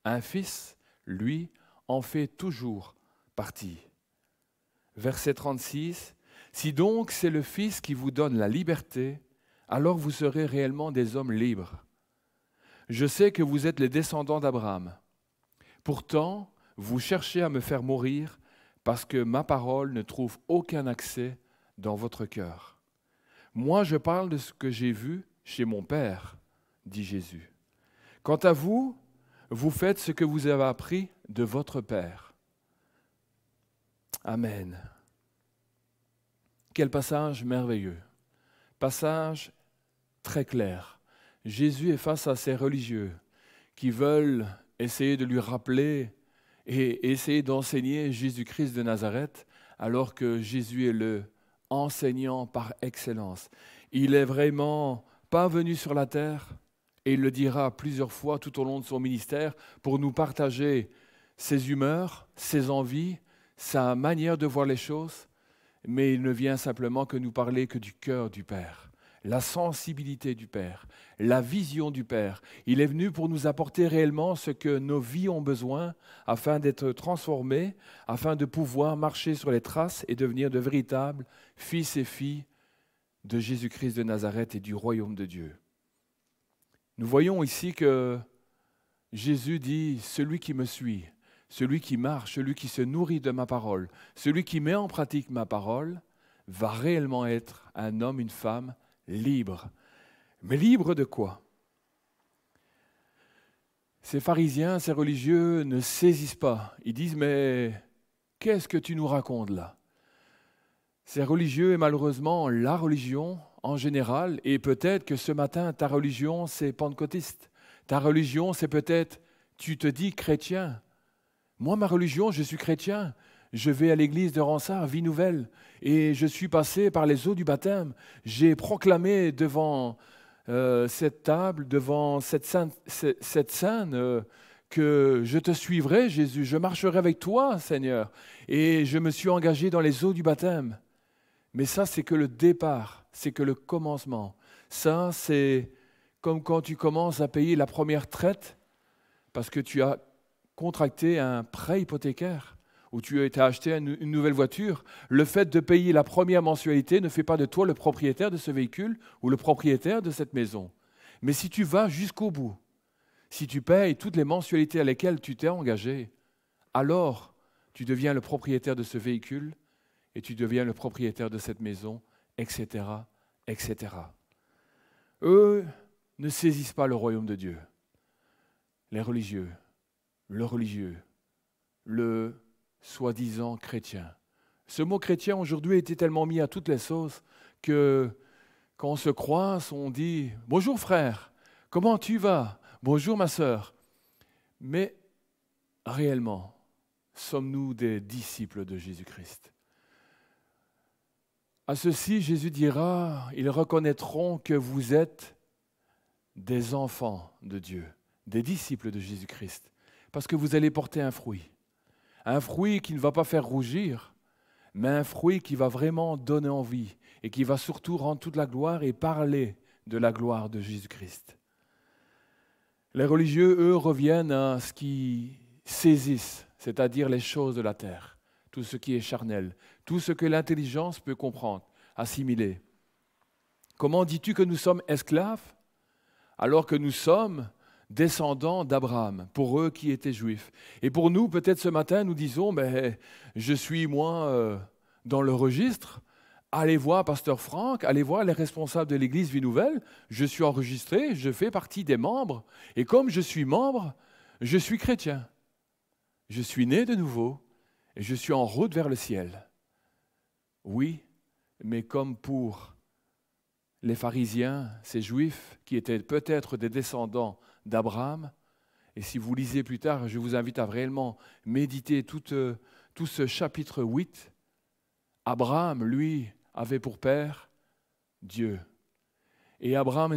Un fils, lui, en fait toujours partie. Verset 36. Si donc c'est le Fils qui vous donne la liberté, alors vous serez réellement des hommes libres. Je sais que vous êtes les descendants d'Abraham. Pourtant, vous cherchez à me faire mourir parce que ma parole ne trouve aucun accès dans votre cœur. Moi, je parle de ce que j'ai vu chez mon Père, dit Jésus. Quant à vous, vous faites ce que vous avez appris de votre Père. Amen. Quel passage merveilleux. Passage très clair. Jésus est face à ces religieux qui veulent essayer de lui rappeler et essayer d'enseigner Jésus-Christ de Nazareth, alors que Jésus est le enseignant par excellence. Il est vraiment pas venu sur la terre, et il le dira plusieurs fois tout au long de son ministère, pour nous partager ses humeurs, ses envies, sa manière de voir les choses, mais il ne vient simplement que nous parler que du cœur du Père, la sensibilité du Père, la vision du Père. Il est venu pour nous apporter réellement ce que nos vies ont besoin afin d'être transformés, afin de pouvoir marcher sur les traces et devenir de véritables fils et filles de Jésus-Christ de Nazareth et du royaume de Dieu. Nous voyons ici que Jésus dit « Celui qui me suit », celui qui marche, celui qui se nourrit de ma parole, celui qui met en pratique ma parole, va réellement être un homme, une femme libre. Mais libre de quoi ? Ces pharisiens, ces religieux ne saisissent pas. Ils disent « Mais qu'est-ce que tu nous racontes là ?» Ces religieux et malheureusement la religion en général, et peut-être que ce matin ta religion c'est pentecôtiste, ta religion c'est peut-être tu te dis chrétien. Moi, ma religion, je suis chrétien. Je vais à l'église de Ronsard, Vie Nouvelle, et je suis passé par les eaux du baptême. J'ai proclamé devant cette table, devant cette scène, que je te suivrai, Jésus. Je marcherai avec toi, Seigneur. Et je me suis engagé dans les eaux du baptême. Mais ça, c'est que le départ, c'est que le commencement. Ça, c'est comme quand tu commences à payer la première traite parce que tu as contracté un prêt hypothécaire ou tu as acheté une nouvelle voiture. Le fait de payer la première mensualité ne fait pas de toi le propriétaire de ce véhicule ou le propriétaire de cette maison. Mais si tu vas jusqu'au bout, si tu payes toutes les mensualités à lesquelles tu t'es engagé, alors tu deviens le propriétaire de ce véhicule et tu deviens le propriétaire de cette maison, etc., etc. Eux ne saisissent pas le royaume de Dieu, les religieux. le religieux, le soi-disant chrétien. Ce mot chrétien aujourd'hui a été tellement mis à toutes les sauces que quand on se croise, on dit « Bonjour frère, comment tu vas? Bonjour ma sœur ». Mais réellement, sommes-nous des disciples de Jésus-Christ? À ceci, Jésus dira, ils reconnaîtront que vous êtes des enfants de Dieu, des disciples de Jésus-Christ, parce que vous allez porter un fruit qui ne va pas faire rougir, mais un fruit qui va vraiment donner envie et qui va surtout rendre toute la gloire et parler de la gloire de Jésus-Christ. Les religieux, eux, reviennent à ce qui saisissent, c'est-à-dire les choses de la terre, tout ce qui est charnel, tout ce que l'intelligence peut comprendre, assimiler. Comment dis-tu que nous sommes esclaves alors que nous sommes descendants d'Abraham, pour eux qui étaient juifs? Et pour nous, peut-être ce matin, nous disons, mais je suis moi dans le registre, allez voir Pasteur Franck, allez voir les responsables de l'Église Vie Nouvelle, je suis enregistré, je fais partie des membres, et comme je suis membre, je suis chrétien. Je suis né de nouveau, et je suis en route vers le ciel. Oui, mais comme pour les pharisiens, ces juifs qui étaient peut-être des descendants d'Abraham, et si vous lisez plus tard, je vous invite à réellement méditer tout ce chapitre 8, Abraham, lui, avait pour père Dieu. Et Abraham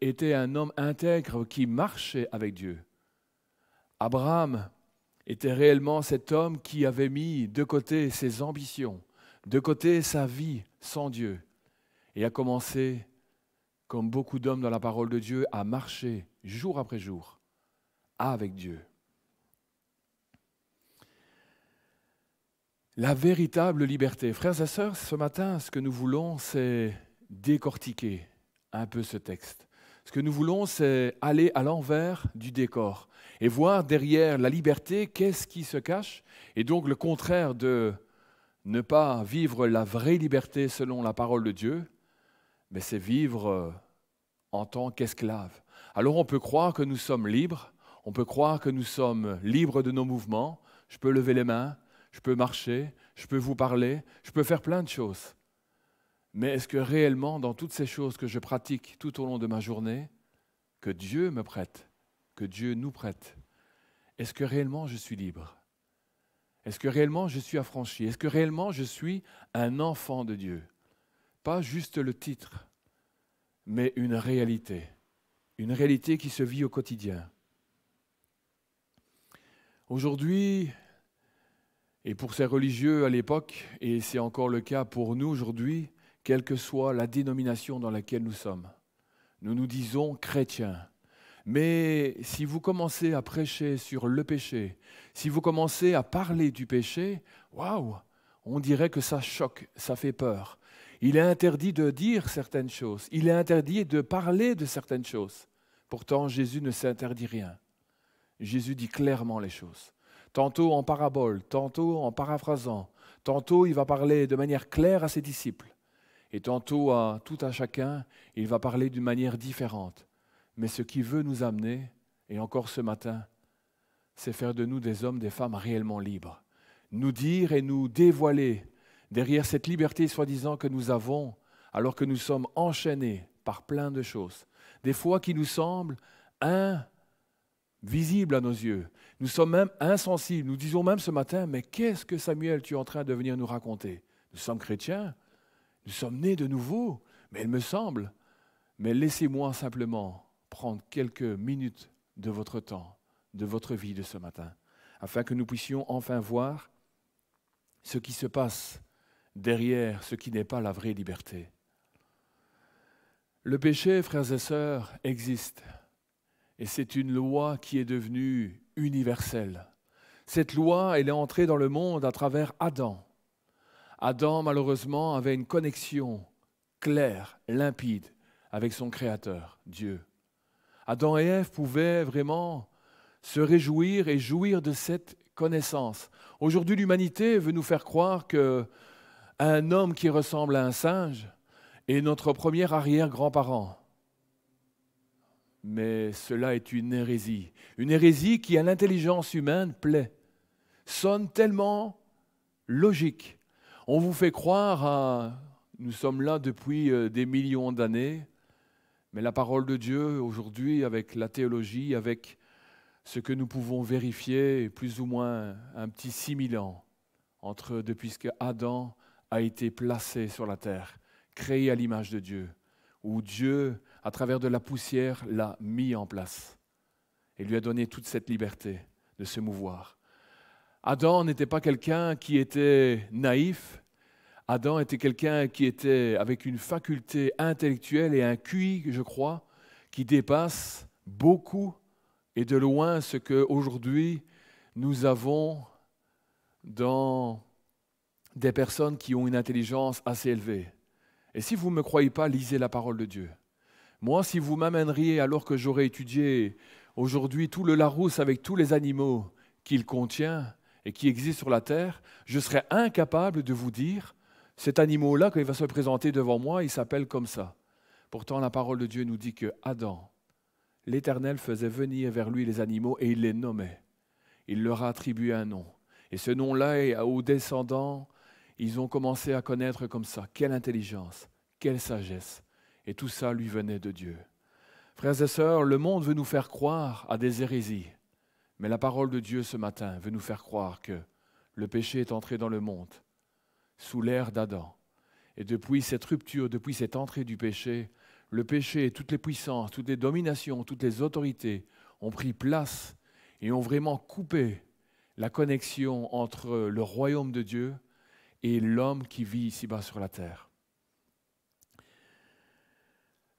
était un homme intègre qui marchait avec Dieu. Abraham était réellement cet homme qui avait mis de côté ses ambitions, de côté sa vie sans Dieu, et a commencé, comme beaucoup d'hommes dans la parole de Dieu, à marcher jour après jour avec Dieu. La véritable liberté. Frères et sœurs, ce matin, ce que nous voulons, c'est décortiquer un peu ce texte. Ce que nous voulons, c'est aller à l'envers du décor et voir derrière la liberté, qu'est-ce qui se cache, et donc le contraire de ne pas vivre la vraie liberté selon la parole de Dieu, mais c'est vivre en tant qu'esclave. Alors on peut croire que nous sommes libres, on peut croire que nous sommes libres de nos mouvements, je peux lever les mains, je peux marcher, je peux vous parler, je peux faire plein de choses. Mais est-ce que réellement, dans toutes ces choses que je pratique tout au long de ma journée, que Dieu me prête, que Dieu nous prête, est-ce que réellement je suis libre? Est-ce que réellement je suis affranchi? Est-ce que réellement je suis un enfant de Dieu? Pas juste le titre, mais une réalité qui se vit au quotidien. Aujourd'hui, et pour ces religieux à l'époque, et c'est encore le cas pour nous aujourd'hui, quelle que soit la dénomination dans laquelle nous sommes, nous nous disons chrétiens. Mais si vous commencez à prêcher sur le péché, si vous commencez à parler du péché, waouh, on dirait que ça choque, ça fait peur. Il est interdit de dire certaines choses, il est interdit de parler de certaines choses. Pourtant, Jésus ne s'interdit rien. Jésus dit clairement les choses. Tantôt en parabole, tantôt en paraphrasant, tantôt il va parler de manière claire à ses disciples, et tantôt à tout à chacun, il va parler d'une manière différente. Mais ce qui veut nous amener, et encore ce matin, c'est faire de nous des hommes, des femmes réellement libres. Nous dire et nous dévoiler derrière cette liberté soi-disant que nous avons, alors que nous sommes enchaînés par plein de choses, des fois qui nous semblent invisibles à nos yeux. Nous sommes même insensibles. Nous disons même ce matin, mais qu'est-ce que Samuel, tu es en train de venir nous raconter? Nous sommes chrétiens, nous sommes nés de nouveau, mais il me semble, mais laissez-moi simplement prendre quelques minutes de votre temps, de votre vie de ce matin, afin que nous puissions enfin voir ce qui se passe derrière ce qui n'est pas la vraie liberté. Le péché, frères et sœurs, existe. Et c'est une loi qui est devenue universelle. Cette loi, elle est entrée dans le monde à travers Adam. Adam, malheureusement, avait une connexion claire, limpide, avec son Créateur, Dieu. Adam et Ève pouvaient vraiment se réjouir et jouir de cette connaissance. Aujourd'hui, l'humanité veut nous faire croire qu'un homme qui ressemble à un singe est notre premier arrière-grand-parent. mais cela est une hérésie. Une hérésie qui, à l'intelligence humaine, plaît, sonne tellement logique. On vous fait croire à... Nous sommes là depuis des millions d'années, mais la parole de Dieu, aujourd'hui, avec la théologie, avec ce que nous pouvons vérifier, plus ou moins un petit 6000 ans, depuis que Adam a été placé sur la terre, créé à l'image de Dieu, où Dieu, à travers de la poussière, l'a mis en place et lui a donné toute cette liberté de se mouvoir. Adam n'était pas quelqu'un qui était naïf. Adam était quelqu'un qui était avec une faculté intellectuelle et un QI, je crois, qui dépasse beaucoup et de loin ce qu'aujourd'hui nous avons dans des personnes qui ont une intelligence assez élevée. Et si vous ne me croyez pas, lisez la parole de Dieu. Moi, si vous m'amèneriez, alors que j'aurais étudié aujourd'hui tout le Larousse avec tous les animaux qu'il contient et qui existent sur la terre, je serais incapable de vous dire cet animal-là, quand il va se présenter devant moi, il s'appelle comme ça. Pourtant, la parole de Dieu nous dit que Adam, l'Éternel faisait venir vers lui les animaux et il les nommait. Il leur a attribué un nom. Et ce nom-là, aux descendants, ils ont commencé à connaître comme ça. Quelle intelligence, quelle sagesse. Et tout ça lui venait de Dieu. Frères et sœurs, le monde veut nous faire croire à des hérésies. Mais la parole de Dieu ce matin veut nous faire croire que le péché est entré dans le monde sous l'ère d'Adam. Et depuis cette rupture, depuis cette entrée du péché, le péché et toutes les puissances, toutes les dominations, toutes les autorités ont pris place et ont vraiment coupé la connexion entre le royaume de Dieu et l'homme qui vit ici-bas sur la terre.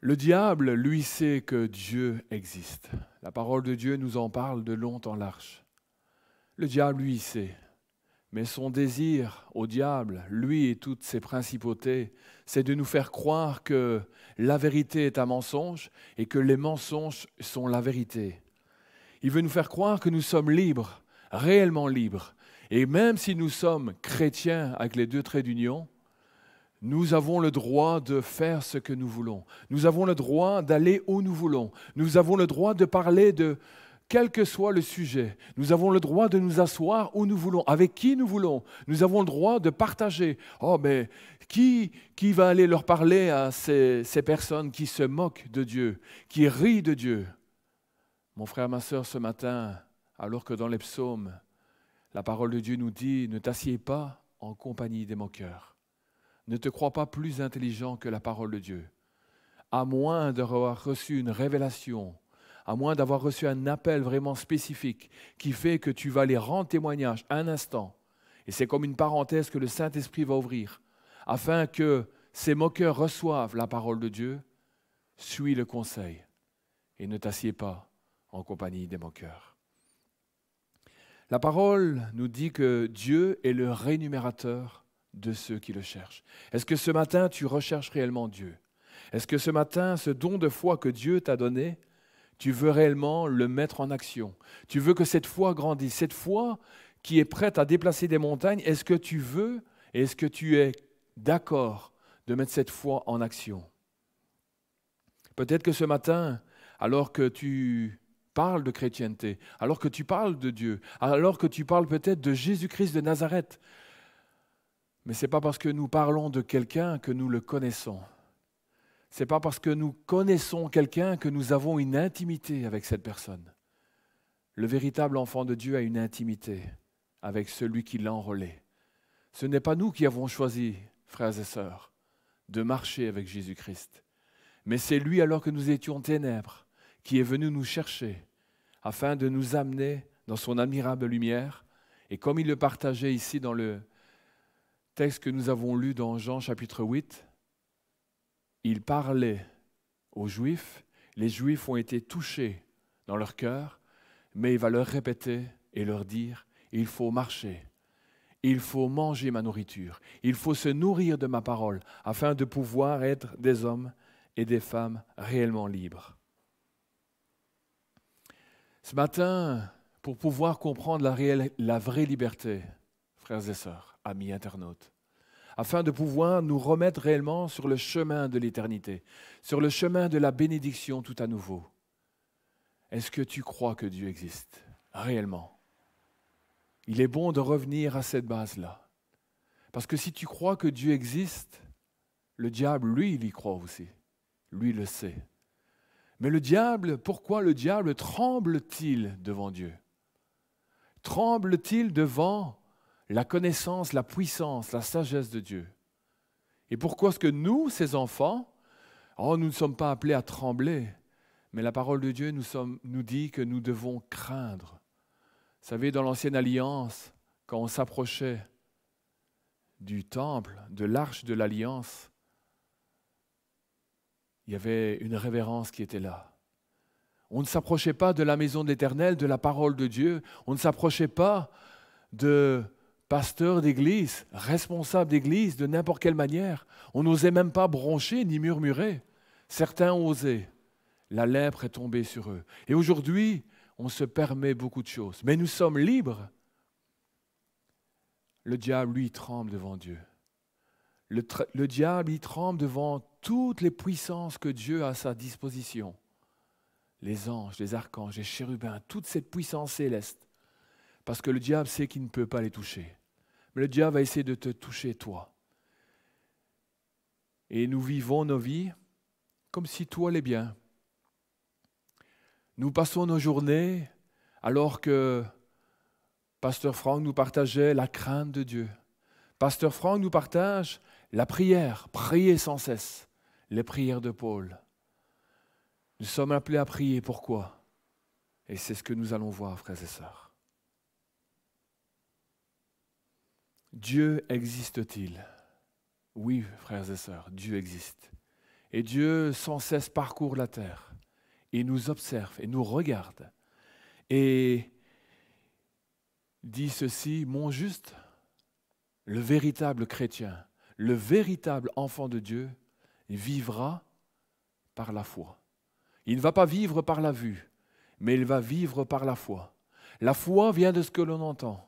Le diable, lui, sait que Dieu existe. La parole de Dieu nous en parle de long en large. Le diable, lui, sait. Mais son désir au diable, lui et toutes ses principautés, c'est de nous faire croire que la vérité est un mensonge et que les mensonges sont la vérité. Il veut nous faire croire que nous sommes libres, réellement libres. Et même si nous sommes chrétiens avec les deux traits d'union, nous avons le droit de faire ce que nous voulons. Nous avons le droit d'aller où nous voulons. Nous avons le droit de parler de quel que soit le sujet. Nous avons le droit de nous asseoir où nous voulons, avec qui nous voulons. Nous avons le droit de partager. Oh, mais qui va aller leur parler à ces personnes qui se moquent de Dieu, qui rient de Dieu? Mon frère, ma sœur, ce matin, alors que dans les psaumes, la parole de Dieu nous dit « Ne t'assieds pas en compagnie des moqueurs ». Ne te crois pas plus intelligent que la parole de Dieu. À moins d'avoir reçu une révélation, à moins d'avoir reçu un appel vraiment spécifique qui fait que tu vas aller rendre témoignage un instant. Et c'est comme une parenthèse que le Saint-Esprit va ouvrir, afin que ces moqueurs reçoivent la parole de Dieu. Suis le conseil et ne t'assieds pas en compagnie des moqueurs. La parole nous dit que Dieu est le rémunérateur de ceux qui le cherchent. Est-ce que ce matin, tu recherches réellement Dieu? Est-ce que ce matin, ce don de foi que Dieu t'a donné, tu veux réellement le mettre en action? Tu veux que cette foi grandisse, cette foi qui est prête à déplacer des montagnes, est-ce que tu veux et est-ce que tu es d'accord de mettre cette foi en action? Peut-être que ce matin, alors que tu parles de chrétienté, alors que tu parles de Dieu, alors que tu parles peut-être de Jésus-Christ de Nazareth, mais ce n'est pas parce que nous parlons de quelqu'un que nous le connaissons. Ce n'est pas parce que nous connaissons quelqu'un que nous avons une intimité avec cette personne. Le véritable enfant de Dieu a une intimité avec celui qui l'a enrôlé. Ce n'est pas nous qui avons choisi, frères et sœurs, de marcher avec Jésus-Christ. Mais c'est lui, alors que nous étions ténèbres, qui est venu nous chercher afin de nous amener dans son admirable lumière. Et comme il le partageait ici dans le texte que nous avons lu dans Jean chapitre 8, il parlait aux Juifs, les Juifs ont été touchés dans leur cœur, mais il va leur répéter et leur dire, il faut marcher, il faut manger ma nourriture, il faut se nourrir de ma parole, afin de pouvoir être des hommes et des femmes réellement libres. Ce matin, pour pouvoir comprendre la vraie liberté, frères et sœurs, amis internautes, afin de pouvoir nous remettre réellement sur le chemin de l'éternité, sur le chemin de la bénédiction tout à nouveau. Est-ce que tu crois que Dieu existe réellement? Il est bon de revenir à cette base-là. Parce que si tu crois que Dieu existe, le diable, lui, il y croit aussi. Lui le sait. Mais le diable, pourquoi le diable tremble-t-il devant Dieu? Tremble-t-il devant la connaissance, la puissance, la sagesse de Dieu? Et pourquoi est-ce que nous, ses enfants, nous ne sommes pas appelés à trembler, mais la parole de Dieu nous dit que nous devons craindre. Vous savez, dans l'Ancienne Alliance, quand on s'approchait du temple, de l'arche de l'Alliance, il y avait une révérence qui était là. On ne s'approchait pas de la maison de l'Éternel, de la parole de Dieu. On ne s'approchait pas de pasteurs d'église, responsables d'église, de n'importe quelle manière. On n'osait même pas broncher ni murmurer. Certains osaient. La lèpre est tombée sur eux. Et aujourd'hui, on se permet beaucoup de choses. Mais nous sommes libres. Le diable, lui, tremble devant Dieu. Le diable, il tremble devant toutes les puissances que Dieu a à sa disposition. Les anges, les archanges, les chérubins, toute cette puissance céleste. Parce que le diable sait qu'il ne peut pas les toucher. Mais le diable va essayer de te toucher, toi. Et nous vivons nos vies comme si tout allait bien. Nous passons nos journées alors que Pasteur Franck nous partageait la crainte de Dieu. Pasteur Franck nous partage la prière, prier sans cesse, les prières de Paul. Nous sommes appelés à prier, pourquoi? Et c'est ce que nous allons voir, frères et sœurs. Dieu existe-t-il? Oui, frères et sœurs, Dieu existe. Et Dieu sans cesse parcourt la terre. Il nous observe et nous regarde. Et dit ceci, mon juste, le véritable chrétien, le véritable enfant de Dieu, vivra par la foi. Il ne va pas vivre par la vue, mais il va vivre par la foi. La foi vient de ce que l'on entend.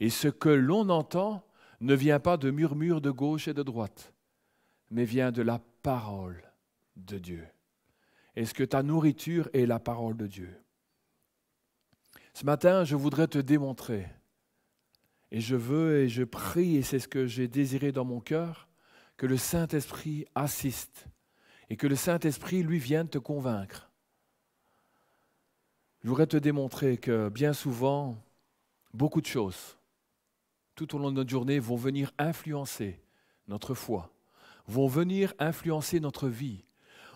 Et ce que l'on entend ne vient pas de murmures de gauche et de droite, mais vient de la parole de Dieu. Est-ce que ta nourriture est la parole de Dieu? Ce matin, je voudrais te démontrer, et je veux et je prie, et c'est ce que j'ai désiré dans mon cœur, que le Saint-Esprit assiste et que le Saint-Esprit, lui, vienne te convaincre. Je voudrais te démontrer que bien souvent, beaucoup de choses, tout au long de notre journée, vont venir influencer notre foi, vont venir influencer notre vie,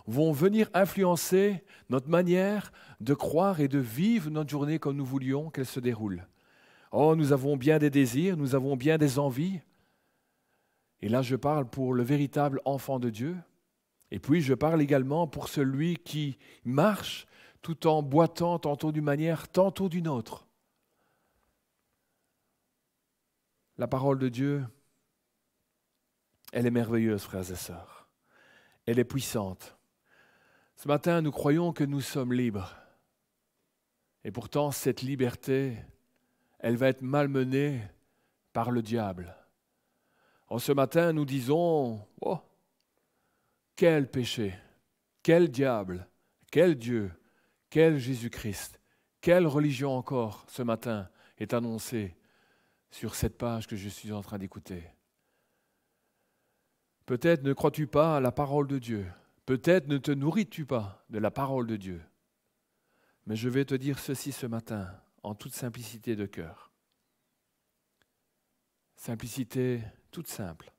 vont venir influencer notre manière de croire et de vivre notre journée comme nous voulions qu'elle se déroule. Oh, nous avons bien des désirs, nous avons bien des envies. Et là, je parle pour le véritable enfant de Dieu. Et puis, je parle également pour celui qui marche tout en boitant tantôt d'une manière, tantôt d'une autre. La parole de Dieu, elle est merveilleuse, frères et sœurs. Elle est puissante. Ce matin, nous croyons que nous sommes libres. Et pourtant, cette liberté, elle va être malmenée par le diable. En ce matin, nous disons, oh, quel péché, quel diable, quel Dieu, quel Jésus-Christ, quelle religion encore ce matin est annoncée sur cette page que je suis en train d'écouter. Peut-être ne crois-tu pas à la parole de Dieu. Peut-être ne te nourris-tu pas de la parole de Dieu. Mais je vais te dire ceci ce matin, en toute simplicité de cœur. Simplicité toute simple.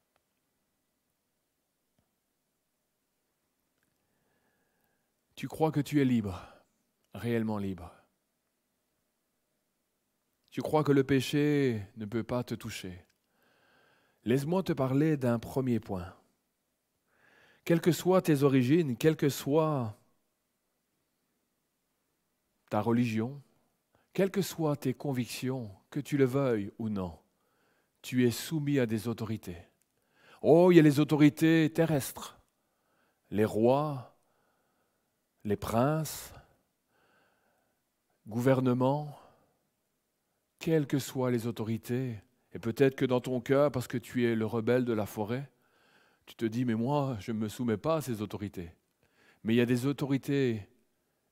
Tu crois que tu es libre, réellement libre. Tu crois que le péché ne peut pas te toucher. Laisse-moi te parler d'un premier point. Quelles que soient tes origines, quelle que soit ta religion, quelles que soient tes convictions, que tu le veuilles ou non, tu es soumis à des autorités. Oh, il y a les autorités terrestres, les rois, les princes, gouvernements, quelles que soient les autorités. Et peut-être que dans ton cœur, parce que tu es le rebelle de la forêt, tu te dis, mais moi, je ne me soumets pas à ces autorités. Mais il y a des autorités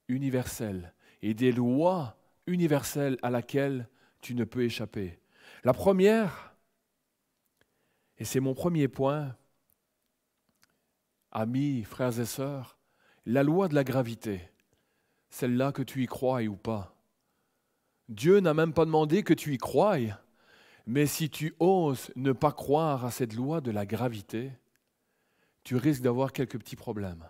universelles. et des lois universelles à laquelle tu ne peux échapper. La première, et c'est mon premier point, amis, frères et sœurs, la loi de la gravité, celle-là que tu y croies ou pas. Dieu n'a même pas demandé que tu y croies, mais si tu oses ne pas croire à cette loi de la gravité, tu risques d'avoir quelques petits problèmes,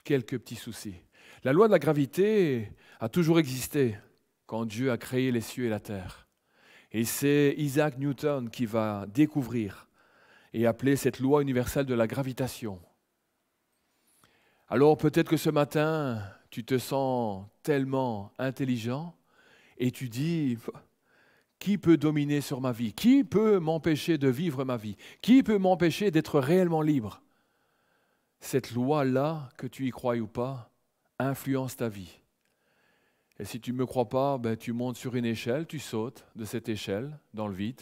quelques petits soucis. La loi de la gravité a toujours existé quand Dieu a créé les cieux et la terre. Et c'est Isaac Newton qui va découvrir et appeler cette loi universelle de la gravitation. Alors peut-être que ce matin, tu te sens tellement intelligent et tu dis, qui peut dominer sur ma vie? Qui peut m'empêcher de vivre ma vie? Qui peut m'empêcher d'être réellement libre? Cette loi-là, que tu y crois ou pas, influence ta vie. Et si tu ne me crois pas, tu montes sur une échelle, tu sautes de cette échelle dans le vide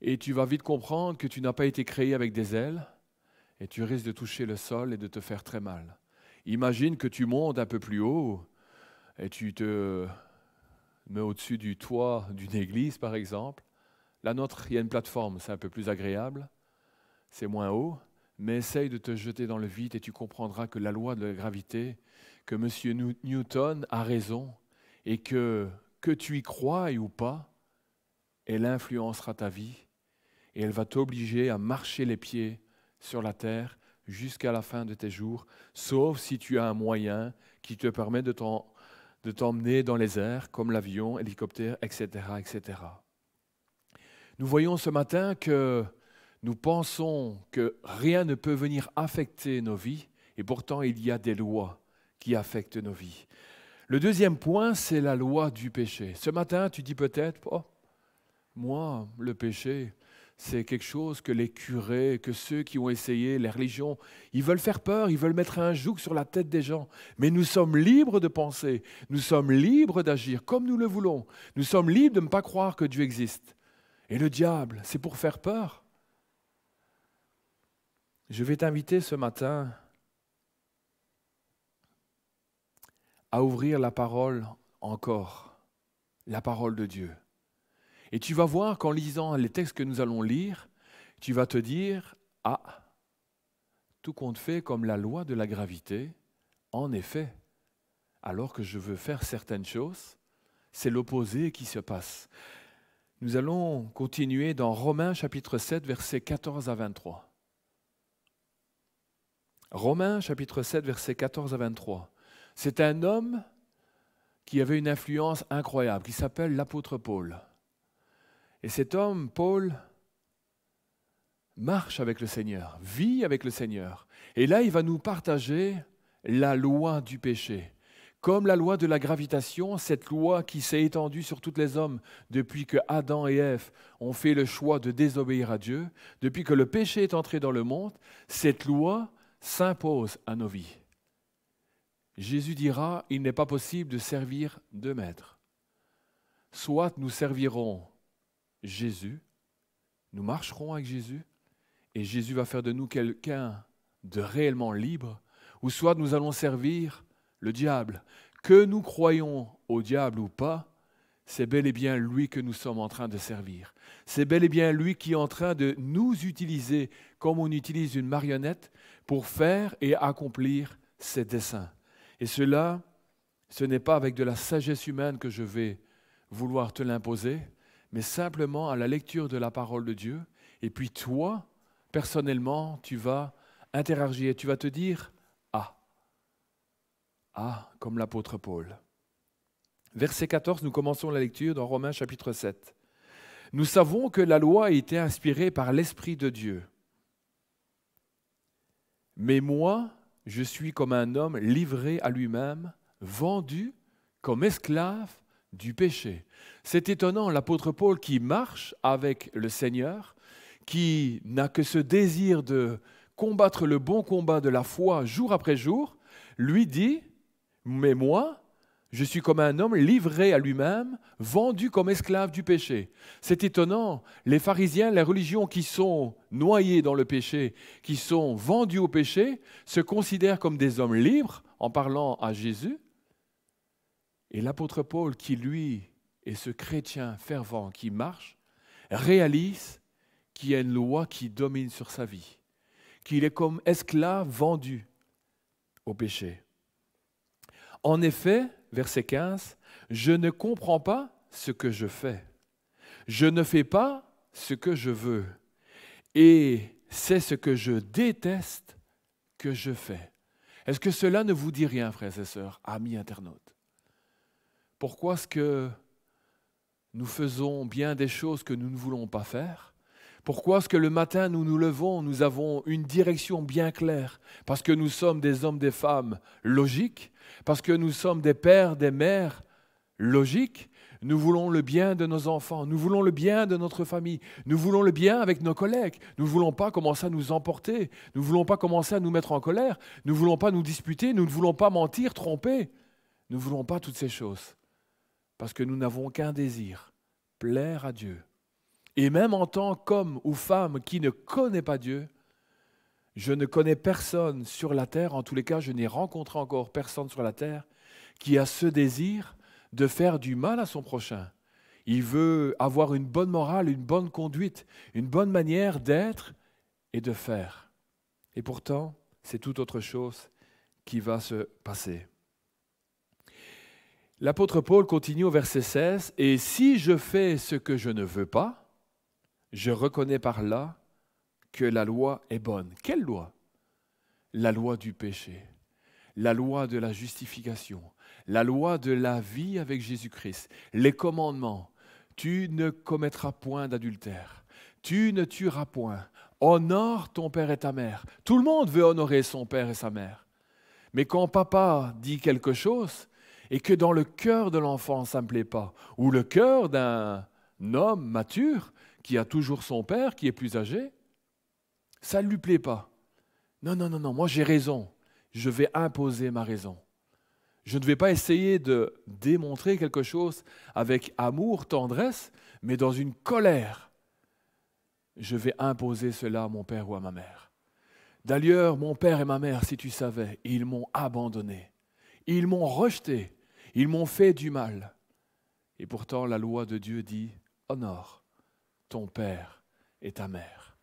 et tu vas vite comprendre que tu n'as pas été créé avec des ailes et tu risques de toucher le sol et de te faire très mal. Imagine que tu montes un peu plus haut et tu te mets au-dessus du toit d'une église, par exemple. La nôtre, il y a une plateforme, c'est un peu plus agréable, c'est moins haut, mais essaye de te jeter dans le vide et tu comprendras que la loi de la gravité, que M. Newton a raison et que tu y crois ou pas, elle influencera ta vie et elle va t'obliger à marcher les pieds sur la terre jusqu'à la fin de tes jours, sauf si tu as un moyen qui te permet de t'emmener dans les airs, comme l'avion, hélicoptère, etc., etc. Nous voyons ce matin que nous pensons que rien ne peut venir affecter nos vies, et pourtant il y a des lois qui affectent nos vies. Le deuxième point, c'est la loi du péché. Ce matin, tu dis peut-être, moi, le péché, c'est quelque chose que les curés, que ceux qui ont essayé les religions, ils veulent faire peur, ils veulent mettre un joug sur la tête des gens. Mais nous sommes libres de penser, nous sommes libres d'agir comme nous le voulons. Nous sommes libres de ne pas croire que Dieu existe. Et le diable, c'est pour faire peur. Je vais t'inviter ce matin à ouvrir la parole encore, la parole de Dieu. Et tu vas voir qu'en lisant les textes que nous allons lire, tu vas te dire, tout compte fait comme la loi de la gravité, en effet, alors que je veux faire certaines choses, c'est l'opposé qui se passe. Nous allons continuer dans Romains chapitre 7, versets 14 à 23. Romains chapitre 7, versets 14 à 23. C'est un homme qui avait une influence incroyable, qui s'appelle l'apôtre Paul. Et cet homme, Paul, marche avec le Seigneur, vit avec le Seigneur. Et là, il va nous partager la loi du péché. Comme la loi de la gravitation, cette loi qui s'est étendue sur tous les hommes depuis que Adam et Ève ont fait le choix de désobéir à Dieu, depuis que le péché est entré dans le monde, cette loi s'impose à nos vies. Jésus dira, il n'est pas possible de servir deux maîtres. Soit nous servirons Jésus, nous marcherons avec Jésus, et Jésus va faire de nous quelqu'un de réellement libre, ou soit nous allons servir le diable. Que nous croyons au diable ou pas, c'est bel et bien lui que nous sommes en train de servir. C'est bel et bien lui qui est en train de nous utiliser comme on utilise une marionnette pour faire et accomplir ses desseins. Et cela, ce n'est pas avec de la sagesse humaine que je vais vouloir te l'imposer, mais simplement à la lecture de la parole de Dieu. Et puis toi, personnellement, tu vas interagir, tu vas te dire « comme l'apôtre Paul ». Verset 14, nous commençons la lecture dans Romains chapitre 7. « Nous savons que la loi a été inspirée par l'Esprit de Dieu. Mais moi, je suis comme un homme livré à lui-même, vendu comme esclave du péché. » C'est étonnant, l'apôtre Paul qui marche avec le Seigneur, qui n'a que ce désir de combattre le bon combat de la foi jour après jour, lui dit « Mais moi, je suis comme un homme livré à lui-même, vendu comme esclave du péché. » C'est étonnant, les pharisiens, les religions qui sont noyées dans le péché, qui sont vendus au péché, se considèrent comme des hommes libres en parlant à Jésus. Et l'apôtre Paul, qui lui est ce chrétien fervent qui marche, réalise qu'il y a une loi qui domine sur sa vie, qu'il est comme esclave vendu au péché. En effet, verset 15, « Je ne comprends pas ce que je fais. Je ne fais pas ce que je veux. Et c'est ce que je déteste que je fais. » Est-ce que cela ne vous dit rien, frères et sœurs, amis internautes? Pourquoi est-ce que nous faisons bien des choses que nous ne voulons pas faire? Pourquoi est-ce que le matin nous nous levons, nous avons une direction bien claire? Parce que nous sommes des hommes, des femmes logiques, parce que nous sommes des pères, des mères logiques. Nous voulons le bien de nos enfants, nous voulons le bien de notre famille, nous voulons le bien avec nos collègues. Nous ne voulons pas commencer à nous emporter, nous ne voulons pas commencer à nous mettre en colère, nous ne voulons pas nous disputer, nous ne voulons pas mentir, tromper. Nous ne voulons pas toutes ces choses parce que nous n'avons qu'un désir, plaire à Dieu. Et même en tant qu'homme ou femme qui ne connaît pas Dieu, je ne connais personne sur la terre, en tous les cas je n'ai rencontré encore personne sur la terre qui a ce désir de faire du mal à son prochain. Il veut avoir une bonne morale, une bonne conduite, une bonne manière d'être et de faire. Et pourtant, c'est tout autre chose qui va se passer. L'apôtre Paul continue au verset 16, « Et si je fais ce que je ne veux pas, je reconnais par là que la loi est bonne. » Quelle loi? La loi du péché, la loi de la justification, la loi de la vie avec Jésus-Christ, les commandements. Tu ne commettras point d'adultère, tu ne tueras point, honore ton père et ta mère. Tout le monde veut honorer son père et sa mère. Mais quand papa dit quelque chose et que dans le cœur de l'enfant ça ne me plaît pas, ou le cœur d'un homme mature qui a toujours son père, qui est plus âgé, ça ne lui plaît pas. Non, moi j'ai raison, je vais imposer ma raison. Je ne vais pas essayer de démontrer quelque chose avec amour, tendresse, mais dans une colère. Je vais imposer cela à mon père ou à ma mère. D'ailleurs, mon père et ma mère, si tu savais, ils m'ont abandonné. Ils m'ont rejeté. Ils m'ont fait du mal. Et pourtant, la loi de Dieu dit, honore ton père et ta mère.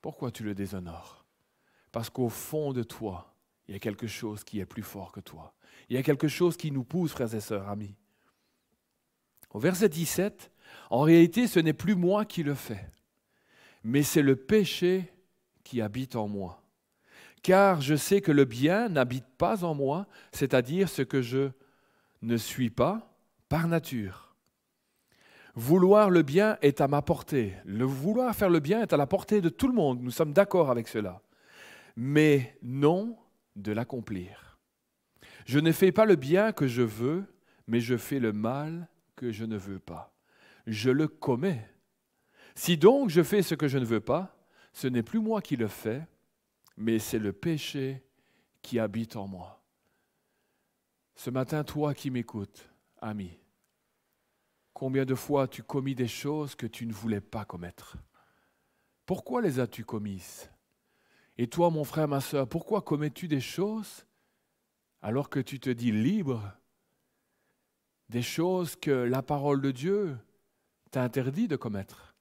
Pourquoi tu le déshonores? Parce qu'au fond de toi, il y a quelque chose qui est plus fort que toi. Il y a quelque chose qui nous pousse, frères et sœurs, amis. Au verset 17, en réalité, ce n'est plus moi qui le fais, mais c'est le péché qui habite en moi. Car je sais que le bien n'habite pas en moi, c'est-à-dire ce que je ne suis pas par nature. Vouloir le bien est à ma portée. Le vouloir faire le bien est à la portée de tout le monde. Nous sommes d'accord avec cela. Mais non de l'accomplir. Je ne fais pas le bien que je veux, mais je fais le mal que je ne veux pas. Je le commets. Si donc je fais ce que je ne veux pas, ce n'est plus moi qui le fais, mais c'est le péché qui habite en moi. Ce matin, toi qui m'écoutes, ami, combien de fois as-tu commis des choses que tu ne voulais pas commettre? Pourquoi les as-tu commises? Et toi, mon frère, ma sœur, pourquoi commets-tu des choses alors que tu te dis libre? Des choses que la parole de Dieu t'interdit de commettre.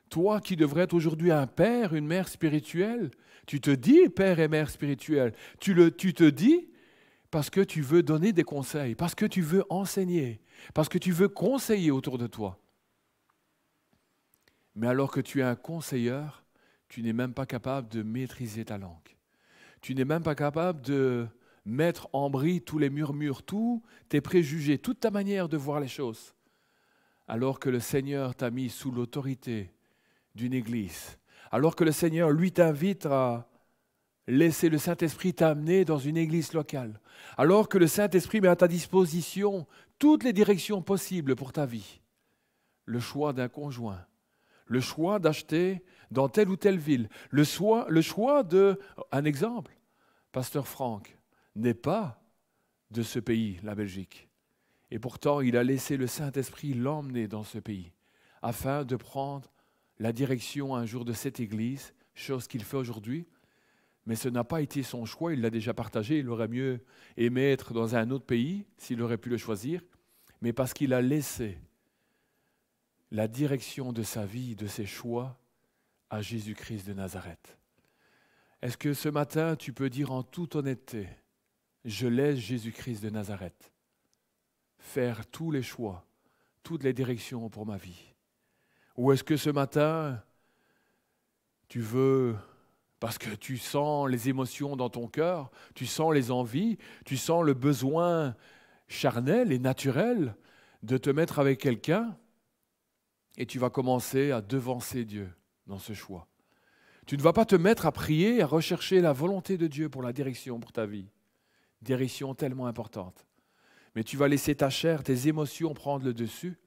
Toi qui devrais être aujourd'hui un père, une mère spirituelle, tu te dis père et mère spirituelle. Tu te dis parce que tu veux donner des conseils, parce que tu veux enseigner, parce que tu veux conseiller autour de toi. Mais alors que tu es un conseilleur, tu n'es même pas capable de maîtriser ta langue. Tu n'es même pas capable de mettre en brille tous les murmures, tous tes préjugés, toute ta manière de voir les choses. Alors que le Seigneur t'a mis sous l'autorité d'une église, alors que le Seigneur, lui, t'invite à laisser le Saint-Esprit t'amener dans une église locale, alors que le Saint-Esprit met à ta disposition toutes les directions possibles pour ta vie, le choix d'un conjoint, le choix d'acheter dans telle ou telle ville, le choix de... Un exemple, Pasteur Franck n'est pas de ce pays, la Belgique. Et pourtant, il a laissé le Saint-Esprit l'emmener dans ce pays, afin de prendre la direction un jour de cette église, chose qu'il fait aujourd'hui, mais ce n'a pas été son choix, il l'a déjà partagé, il aurait mieux aimé être dans un autre pays s'il aurait pu le choisir, mais parce qu'il a laissé la direction de sa vie, de ses choix, à Jésus-Christ de Nazareth. Est-ce que ce matin, tu peux dire en toute honnêteté, je laisse Jésus-Christ de Nazareth faire tous les choix, toutes les directions pour ma vie? Ou est-ce que ce matin, tu veux, parce que tu sens les émotions dans ton cœur, tu sens les envies, tu sens le besoin charnel et naturel de te mettre avec quelqu'un, et tu vas commencer à devancer Dieu dans ce choix. Tu ne vas pas te mettre à prier, à rechercher la volonté de Dieu pour la direction pour ta vie. Direction tellement importante. Mais tu vas laisser ta chair, tes émotions prendre le dessus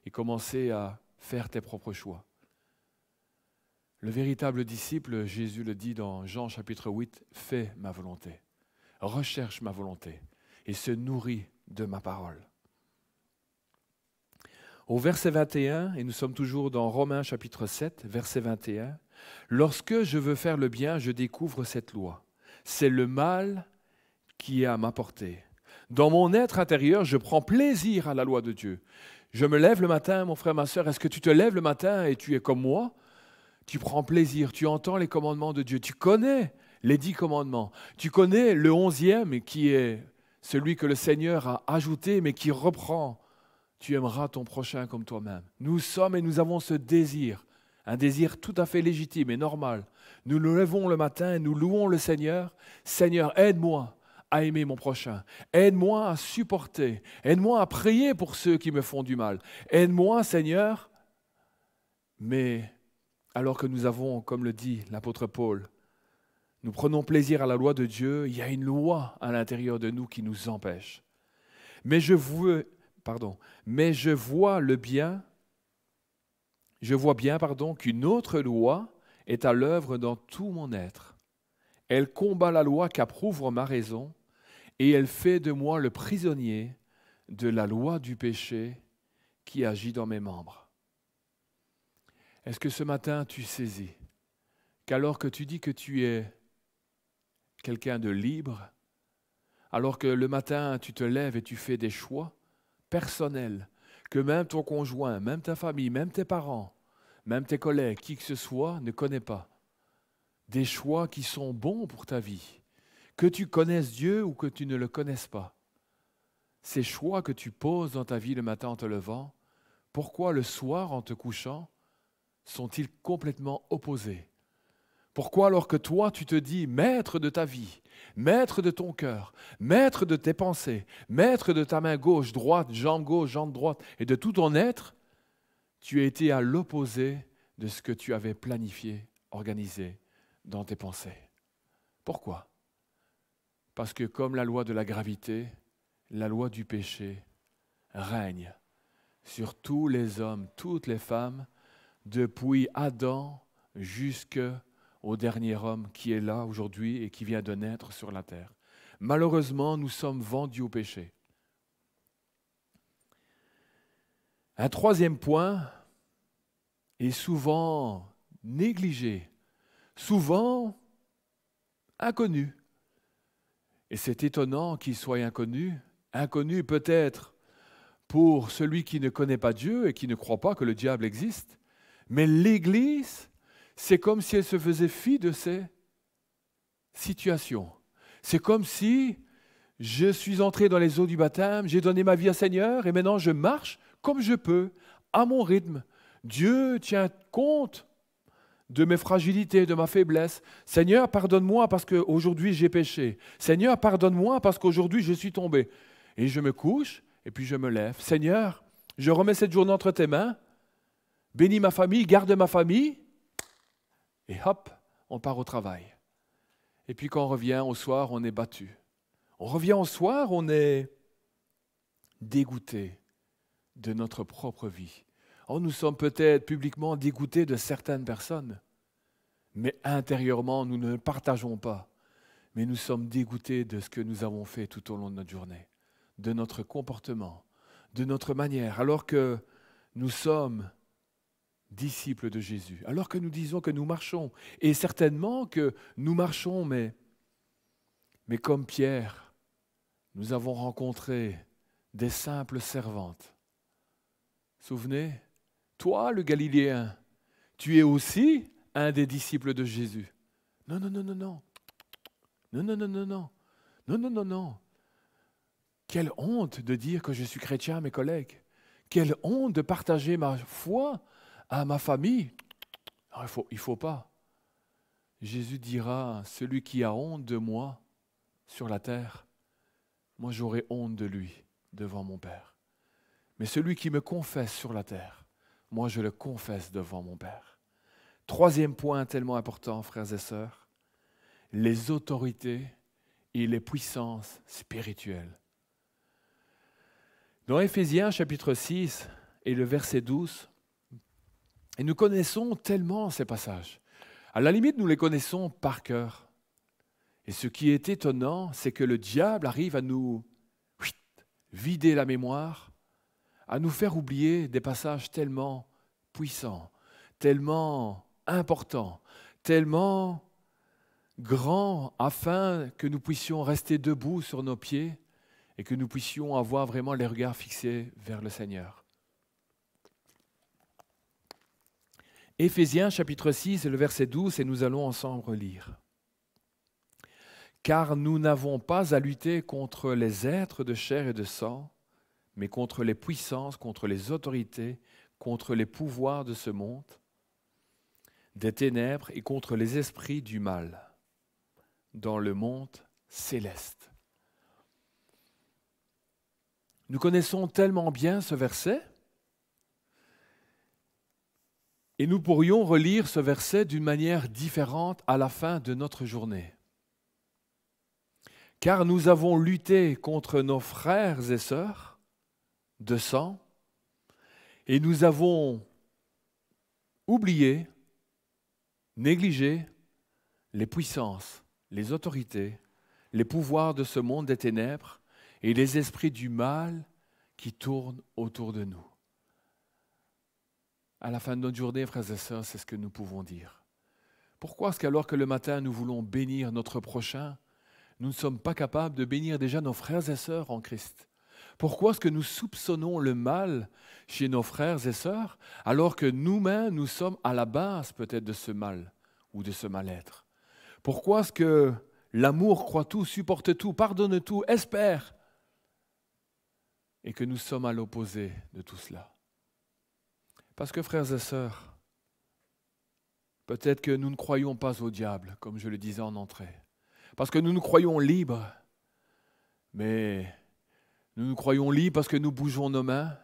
et commencer à faire tes propres choix. Le véritable disciple, Jésus le dit dans Jean chapitre 8, fais ma volonté, recherche ma volonté et se nourrit de ma parole. Au verset 21, et nous sommes toujours dans Romains chapitre 7, verset 21, « Lorsque je veux faire le bien, je découvre cette loi. C'est le mal qui est à ma portée. Dans mon être intérieur, je prends plaisir à la loi de Dieu. Je me lève le matin, mon frère, ma sœur, est-ce que tu te lèves le matin et tu es comme moi? Tu prends plaisir, tu entends les commandements de Dieu, tu connais les 10 commandements, tu connais le 11e qui est celui que le Seigneur a ajouté mais qui reprend. Tu aimeras ton prochain comme toi-même. Nous sommes et nous avons ce désir, un désir tout à fait légitime et normal. Nous nous levons le matin et nous louons le Seigneur. Seigneur, aide-moi à aimer mon prochain. Aide-moi à supporter. Aide-moi à prier pour ceux qui me font du mal. Aide-moi, Seigneur. Mais alors que nous avons, comme le dit l'apôtre Paul, nous prenons plaisir à la loi de Dieu, il y a une loi à l'intérieur de nous qui nous empêche. Mais je vois bien qu'une autre loi est à l'œuvre dans tout mon être. Elle combat la loi qu'approuve ma raison et elle fait de moi le prisonnier de la loi du péché qui agit dans mes membres. Est-ce que ce matin tu saisis qu'alors que tu dis que tu es quelqu'un de libre, alors que le matin tu te lèves et tu fais des choix personnels, que même ton conjoint, même ta famille, même tes parents, même tes collègues, qui que ce soit, ne connaît pas. Des choix qui sont bons pour ta vie, que tu connaisses Dieu ou que tu ne le connaisses pas. Ces choix que tu poses dans ta vie le matin en te levant, pourquoi le soir en te couchant, sont-ils complètement opposés? Pourquoi alors que toi tu te dis maître de ta vie, maître de ton cœur, maître de tes pensées, maître de ta main gauche, droite, jambe droite et de tout ton être, tu as été à l'opposé de ce que tu avais planifié, organisé dans tes pensées. Pourquoi? Parce que comme la loi de la gravité, la loi du péché règne sur tous les hommes, toutes les femmes, depuis Adam jusqu'au dernier homme qui est là aujourd'hui et qui vient de naître sur la terre. Malheureusement, nous sommes vendus au péché. Un troisième point est souvent négligé, souvent inconnu. Et c'est étonnant qu'il soit inconnu peut-être pour celui qui ne connaît pas Dieu et qui ne croit pas que le diable existe. Mais l'Église, c'est comme si elle se faisait fi de ces situations. C'est comme si je suis entré dans les eaux du baptême, j'ai donné ma vie au Seigneur et maintenant je marche comme je peux, à mon rythme. Dieu tient compte de mes fragilités, de ma faiblesse. Seigneur, pardonne-moi parce qu'aujourd'hui j'ai péché. Seigneur, pardonne-moi parce qu'aujourd'hui je suis tombé. Et je me couche et puis je me lève. Seigneur, je remets cette journée entre tes mains. Bénis ma famille, garde ma famille. Et hop, on part au travail. Et puis quand on revient au soir, on est battu. On revient au soir, on est dégoûté de notre propre vie. Oh, nous sommes peut-être publiquement dégoûtés de certaines personnes, mais intérieurement, nous ne le partageons pas. Mais nous sommes dégoûtés de ce que nous avons fait tout au long de notre journée, de notre comportement, de notre manière, alors que nous sommes disciples de Jésus, alors que nous disons que nous marchons, et certainement que nous marchons, mais comme Pierre, nous avons rencontré des simples servantes. Souvenez, toi le Galiléen, tu es aussi un des disciples de Jésus. Non, non, non, non, non. Non, non, non, non, non. Non, non, non, non. Quelle honte de dire que je suis chrétien à mes collègues. Quelle honte de partager ma foi à ma famille. Non, il faut pas. Jésus dira, celui qui a honte de moi sur la terre, moi j'aurai honte de lui devant mon Père. Mais celui qui me confesse sur la terre, moi je le confesse devant mon Père. Troisième point tellement important, frères et sœurs, les autorités et les puissances spirituelles. Dans Éphésiens chapitre 6 et le verset 12, et nous connaissons tellement ces passages. À la limite, nous les connaissons par cœur. Et ce qui est étonnant, c'est que le diable arrive à nous vider la mémoire, à nous faire oublier des passages tellement puissants, tellement importants, tellement grands, afin que nous puissions rester debout sur nos pieds et que nous puissions avoir vraiment les regards fixés vers le Seigneur. Éphésiens chapitre 6 et le verset 12, et nous allons ensemble lire. « Car nous n'avons pas à lutter contre les êtres de chair et de sang, mais contre les puissances, contre les autorités, contre les pouvoirs de ce monde, des ténèbres et contre les esprits du mal, dans le monde céleste. » Nous connaissons tellement bien ce verset, et nous pourrions relire ce verset d'une manière différente à la fin de notre journée. Car nous avons lutté contre nos frères et sœurs de sang, et nous avons oublié, négligé les puissances, les autorités, les pouvoirs de ce monde des ténèbres et les esprits du mal qui tournent autour de nous. À la fin de notre journée, frères et sœurs, c'est ce que nous pouvons dire. Pourquoi est-ce qu'alors que le matin, nous voulons bénir notre prochain, nous ne sommes pas capables de bénir déjà nos frères et sœurs en Christ? Pourquoi est-ce que nous soupçonnons le mal chez nos frères et sœurs, alors que nous-mêmes, nous sommes à la base peut-être de ce mal ou de ce mal-être? Pourquoi est-ce que l'amour croit tout, supporte tout, pardonne tout, espère, et que nous sommes à l'opposé de tout cela? Parce que, frères et sœurs, peut-être que nous ne croyons pas au diable, comme je le disais en entrée. Parce que nous nous croyons libres, mais nous nous croyons libres parce que nous bougeons nos mains,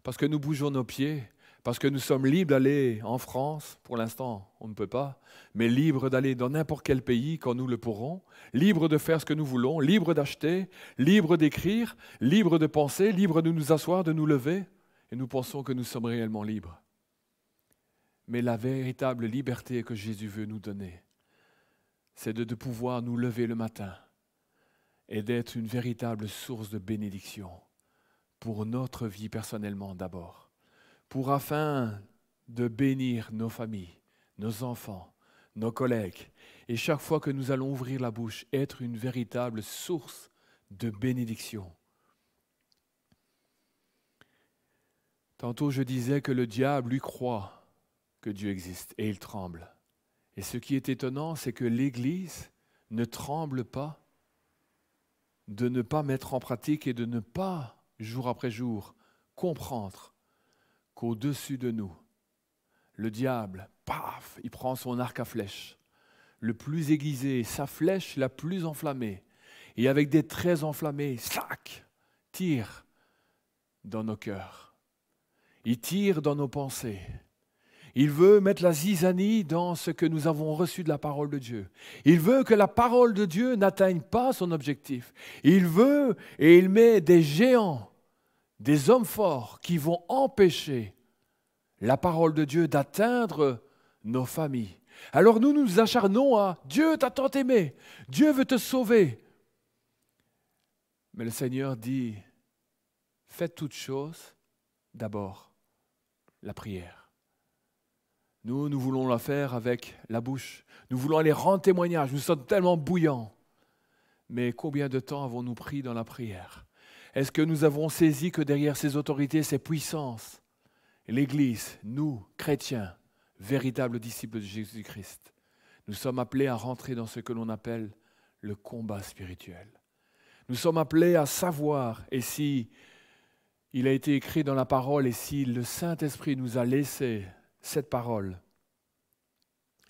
parce que nous bougeons nos pieds, parce que nous sommes libres d'aller en France, pour l'instant on ne peut pas, mais libres d'aller dans n'importe quel pays quand nous le pourrons, libres de faire ce que nous voulons, libres d'acheter, libres d'écrire, libres de penser, libres de nous asseoir, de nous lever, et nous pensons que nous sommes réellement libres. Mais la véritable liberté que Jésus veut nous donner, c'est de pouvoir nous lever le matin et d'être une véritable source de bénédiction pour notre vie personnellement d'abord, afin de bénir nos familles, nos enfants, nos collègues, et chaque fois que nous allons ouvrir la bouche, être une véritable source de bénédiction. Tantôt je disais que le diable lui croit que Dieu existe et il tremble. Et ce qui est étonnant, c'est que l'Église ne tremble pas de ne pas mettre en pratique et de ne pas, jour après jour, comprendre qu'au-dessus de nous, le diable, paf, il prend son arc à flèche, le plus aiguisé, sa flèche la plus enflammée, et avec des traits enflammés, slack, tire dans nos cœurs. Il tire dans nos pensées. Il veut mettre la zizanie dans ce que nous avons reçu de la parole de Dieu. Il veut que la parole de Dieu n'atteigne pas son objectif. Il veut et il met des géants, des hommes forts qui vont empêcher la parole de Dieu d'atteindre nos familles. Alors nous nous acharnons à « Dieu t'a tant aimé, Dieu veut te sauver ». Mais le Seigneur dit « Faites toutes choses, d'abord la prière. Nous voulons la faire avec la bouche. Nous voulons aller rendre témoignage. Nous sommes tellement bouillants. Mais combien de temps avons-nous pris dans la prière? Est-ce que nous avons saisi que derrière ces autorités, ces puissances, l'Église, nous, chrétiens, véritables disciples de Jésus-Christ, nous sommes appelés à rentrer dans ce que l'on appelle le combat spirituel. Nous sommes appelés à savoir, et si il a été écrit dans la parole, et si le Saint-Esprit nous a laissé cette parole,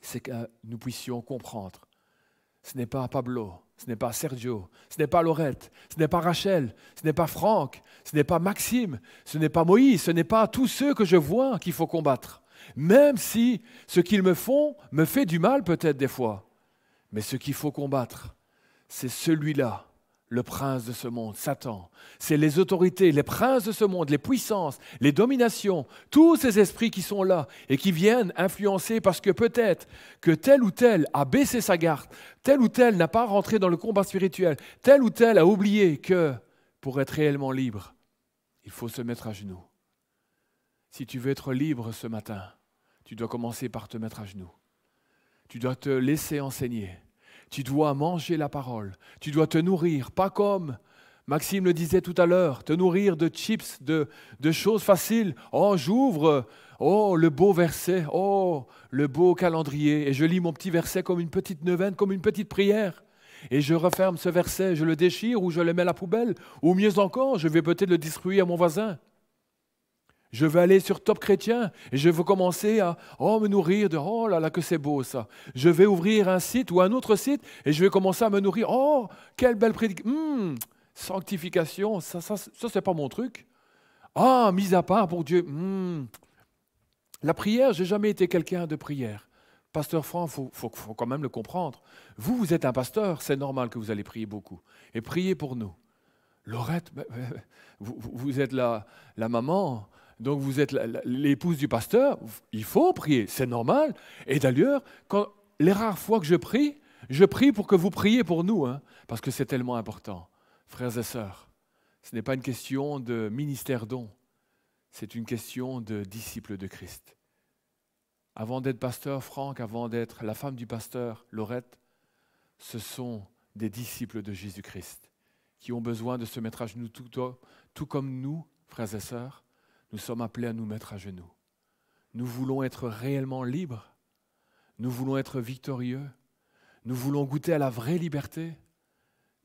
c'est que nous puissions comprendre. Ce n'est pas Pablo, ce n'est pas Sergio, ce n'est pas Laurette, ce n'est pas Rachel, ce n'est pas Franck, ce n'est pas Maxime, ce n'est pas Moïse, ce n'est pas tous ceux que je vois qu'il faut combattre. Même si ce qu'ils me font me fait du mal peut-être des fois. Mais ce qu'il faut combattre, c'est celui-là, le prince de ce monde, Satan. C'est les autorités, les princes de ce monde, les puissances, les dominations, tous ces esprits qui sont là et qui viennent influencer parce que peut-être que tel ou tel a baissé sa garde, tel ou tel n'a pas rentré dans le combat spirituel, tel ou tel a oublié que pour être réellement libre, il faut se mettre à genoux. Si tu veux être libre ce matin, tu dois commencer par te mettre à genoux. Tu dois te laisser enseigner. Tu dois manger la parole. Tu dois te nourrir, pas comme Maxime le disait tout à l'heure, te nourrir de chips, de choses faciles. Oh, j'ouvre, oh, le beau verset, oh, le beau calendrier. Et je lis mon petit verset comme une petite neuvaine, comme une petite prière. Et je referme ce verset, je le déchire ou je le mets à la poubelle. Ou mieux encore, je vais peut-être le distribuer à mon voisin. Je vais aller sur Top Chrétien et je vais commencer à me nourrir de « Oh là là, que c'est beau ça !» Je vais ouvrir un site ou un autre site et je vais commencer à me nourrir « Oh, quelle belle prédication sanctification, ça c'est pas mon truc. Ah, mis à part pour Dieu. La prière, j'ai jamais été quelqu'un de prière. Pasteur Franck, faut quand même le comprendre. Vous êtes un pasteur, c'est normal que vous allez prier beaucoup. Et priez pour nous. Laurette, vous êtes la maman. Donc vous êtes l'épouse du pasteur, il faut prier, c'est normal. Et d'ailleurs, les rares fois que je prie pour que vous priez pour nous, parce que c'est tellement important. Frères et sœurs, ce n'est pas une question de ministère don, c'est une question de disciple de Christ. Avant d'être pasteur Franck, avant d'être la femme du pasteur Laurette, ce sont des disciples de Jésus-Christ qui ont besoin de se mettre à genoux tout comme nous, frères et sœurs. Nous sommes appelés à nous mettre à genoux. Nous voulons être réellement libres. Nous voulons être victorieux. Nous voulons goûter à la vraie liberté.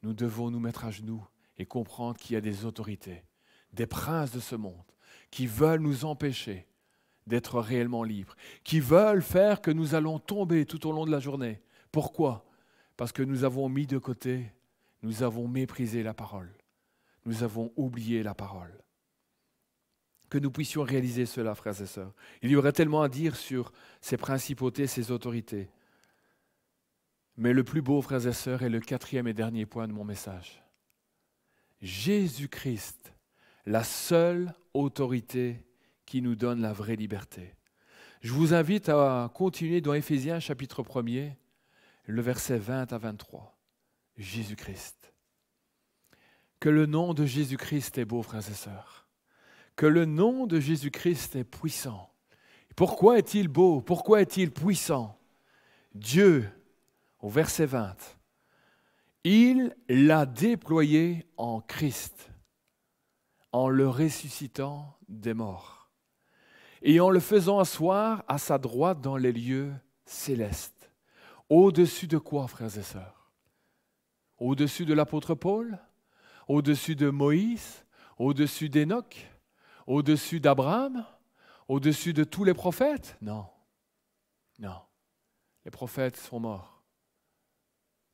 Nous devons nous mettre à genoux et comprendre qu'il y a des autorités, des princes de ce monde qui veulent nous empêcher d'être réellement libres, qui veulent faire que nous allons tomber tout au long de la journée. Pourquoi? Parce que nous avons mis de côté, nous avons méprisé la parole. Nous avons oublié la parole. Que nous puissions réaliser cela, frères et sœurs. Il y aurait tellement à dire sur ces principautés, ces autorités. Mais le plus beau, frères et sœurs, est le 4e et dernier point de mon message. Jésus-Christ, la seule autorité qui nous donne la vraie liberté. Je vous invite à continuer dans Éphésiens chapitre 1er, le verset 20 à 23. Jésus-Christ. Que le nom de Jésus-Christ est beau, frères et sœurs. Que le nom de Jésus-Christ est puissant. Pourquoi est-il beau? Pourquoi est-il puissant? Dieu, au verset 20, il l'a déployé en Christ, en le ressuscitant des morts, et en le faisant asseoir à sa droite dans les lieux célestes. Au-dessus de quoi, frères et sœurs? Au-dessus de l'apôtre Paul? Au-dessus de Moïse? Au-dessus d'Enoch? Au-dessus d'Abraham? Au-dessus de tous les prophètes? Non. Non. Les prophètes sont morts.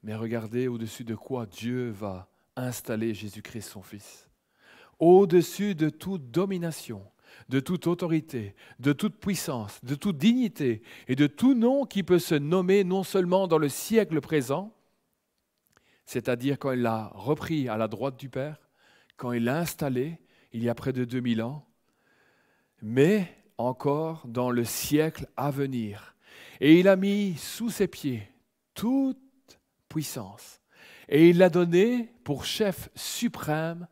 Mais regardez au-dessus de quoi Dieu va installer Jésus-Christ, son Fils. Au-dessus de toute domination, de toute autorité, de toute puissance, de toute dignité et de tout nom qui peut se nommer non seulement dans le siècle présent, c'est-à-dire quand il l'a repris à la droite du Père, quand il l'a installé, il y a près de 2000 ans, mais encore dans le siècle à venir. Et il a mis sous ses pieds toute puissance. Et il l'a donné pour chef suprême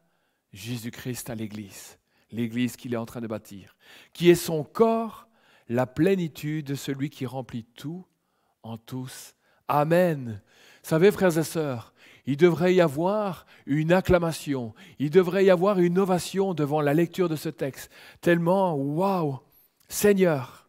Jésus-Christ à l'Église. L'Église qu'il est en train de bâtir, qui est son corps, la plénitude de celui qui remplit tout en tous. Amen. Vous savez, frères et sœurs, il devrait y avoir une acclamation, il devrait y avoir une ovation devant la lecture de ce texte. Tellement, waouh, Seigneur,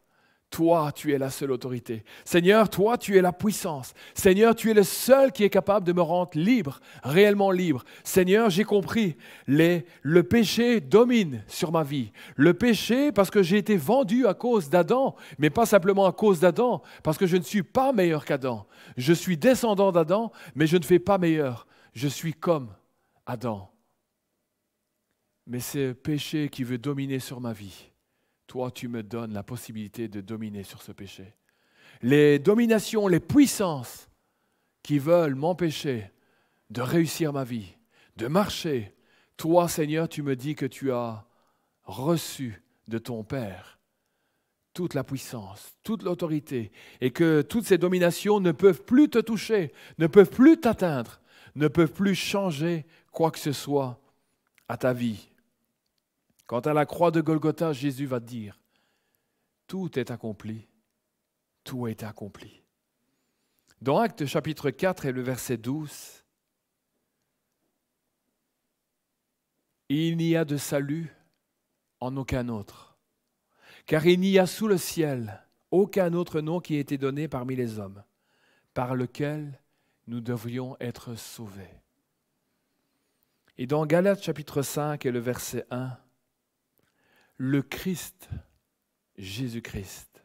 toi, tu es la seule autorité. Seigneur, toi, tu es la puissance. Seigneur, tu es le seul qui est capable de me rendre libre, réellement libre. Seigneur, j'ai compris, le péché domine sur ma vie. Le péché, parce que j'ai été vendu à cause d'Adam, mais pas simplement à cause d'Adam, parce que je ne suis pas meilleur qu'Adam. Je suis descendant d'Adam, mais je ne fais pas meilleur. Je suis comme Adam. Mais c'est le péché qui veut dominer sur ma vie. Toi, tu me donnes la possibilité de dominer sur ce péché. Les dominations, les puissances qui veulent m'empêcher de réussir ma vie, de marcher, toi, Seigneur, tu me dis que tu as reçu de ton Père toute la puissance, toute l'autorité, et que toutes ces dominations ne peuvent plus te toucher, ne peuvent plus t'atteindre, ne peuvent plus changer quoi que ce soit à ta vie. Quant à la croix de Golgotha, Jésus va te dire, tout est accompli, tout est accompli. Dans Actes chapitre 4 et le verset 12, il n'y a de salut en aucun autre, car il n'y a sous le ciel aucun autre nom qui ait été donné parmi les hommes, par lequel nous devrions être sauvés. Et dans Galates chapitre 5 et le verset 1, le Christ, Jésus-Christ,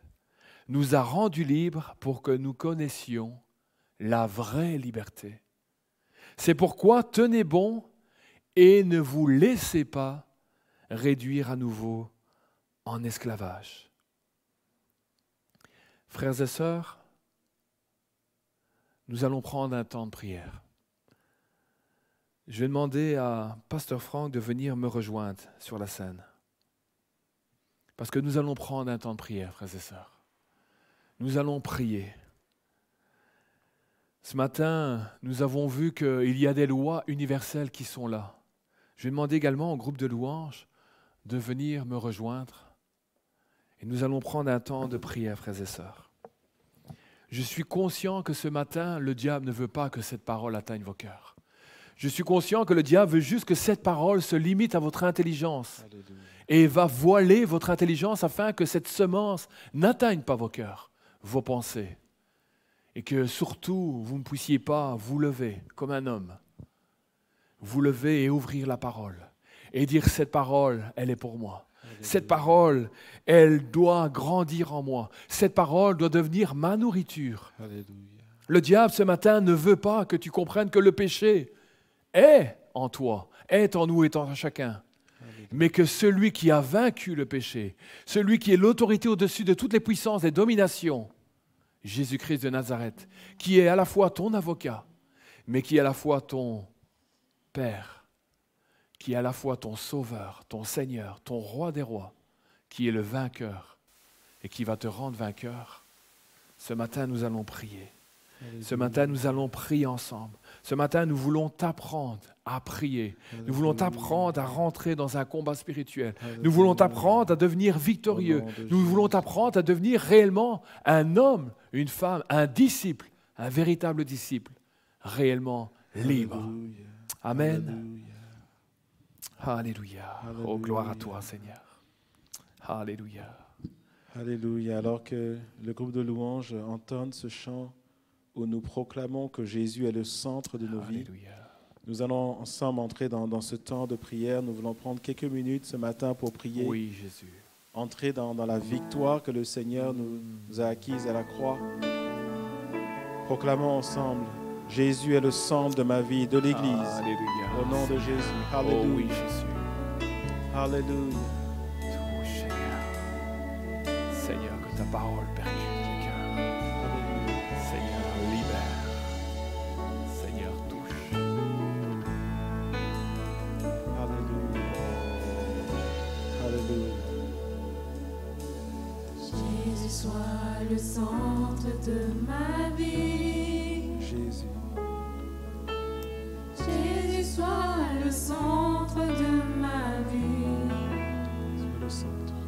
nous a rendus libres pour que nous connaissions la vraie liberté. C'est pourquoi tenez bon et ne vous laissez pas réduire à nouveau en esclavage. Frères et sœurs, nous allons prendre un temps de prière. Je vais demander à Pasteur Franck de venir me rejoindre sur la scène. Parce que nous allons prendre un temps de prière, frères et sœurs. Nous allons prier. Ce matin, nous avons vu qu'il y a des lois universelles qui sont là. Je vais demander également au groupe de louanges de venir me rejoindre. Et nous allons prendre un temps de prière, frères et sœurs. Je suis conscient que ce matin, le diable ne veut pas que cette parole atteigne vos cœurs. Je suis conscient que le diable veut juste que cette parole se limite à votre intelligence. Alléluia. Et va voiler votre intelligence afin que cette semence n'atteigne pas vos cœurs, vos pensées. Et que surtout, vous ne puissiez pas vous lever comme un homme. Vous lever et ouvrir la parole. Et dire, cette parole, elle est pour moi. Alléluia. Cette parole, elle doit grandir en moi. Cette parole doit devenir ma nourriture. Alléluia. Le diable, ce matin, ne veut pas que tu comprennes que le péché est en toi, est en nous et en chacun. Mais que celui qui a vaincu le péché, celui qui est l'autorité au-dessus de toutes les puissances et dominations, Jésus-Christ de Nazareth, qui est à la fois ton avocat, mais qui est à la fois ton Père, qui est à la fois ton Sauveur, ton Seigneur, ton Roi des rois, qui est le vainqueur et qui va te rendre vainqueur. Ce matin, nous allons prier. Ce matin, nous allons prier ensemble. Ce matin, nous voulons t'apprendre à prier. Nous voulons t'apprendre à rentrer dans un combat spirituel. Nous voulons t'apprendre à devenir victorieux. Nous voulons t'apprendre à devenir réellement un homme, une femme, un disciple, un véritable disciple, réellement libre. Amen. Alléluia. Oh, gloire à toi, Seigneur. Alléluia. Alléluia. Alors que le groupe de louanges entonne ce chant où nous proclamons que Jésus est le centre de nos vies, nous allons ensemble entrer dans ce temps de prière. Nous voulons prendre quelques minutes ce matin pour prier. Oui, Jésus. Entrer dans la victoire que le Seigneur nous a acquise à la croix. Proclamons ensemble, Jésus est le centre de ma vie, de l'Église. Alléluia. Au nom de Jésus. Alléluia. Oh oui, Jésus. Alléluia. Oh, Seigneur. Seigneur, que ta parole percute les cœurs. Seigneur, libère. Seigneur, touche. Alléluia. Alléluia. Jésus soit le centre de ma vie. Jésus. Jésus soit le centre de ma vie. Sois le centre.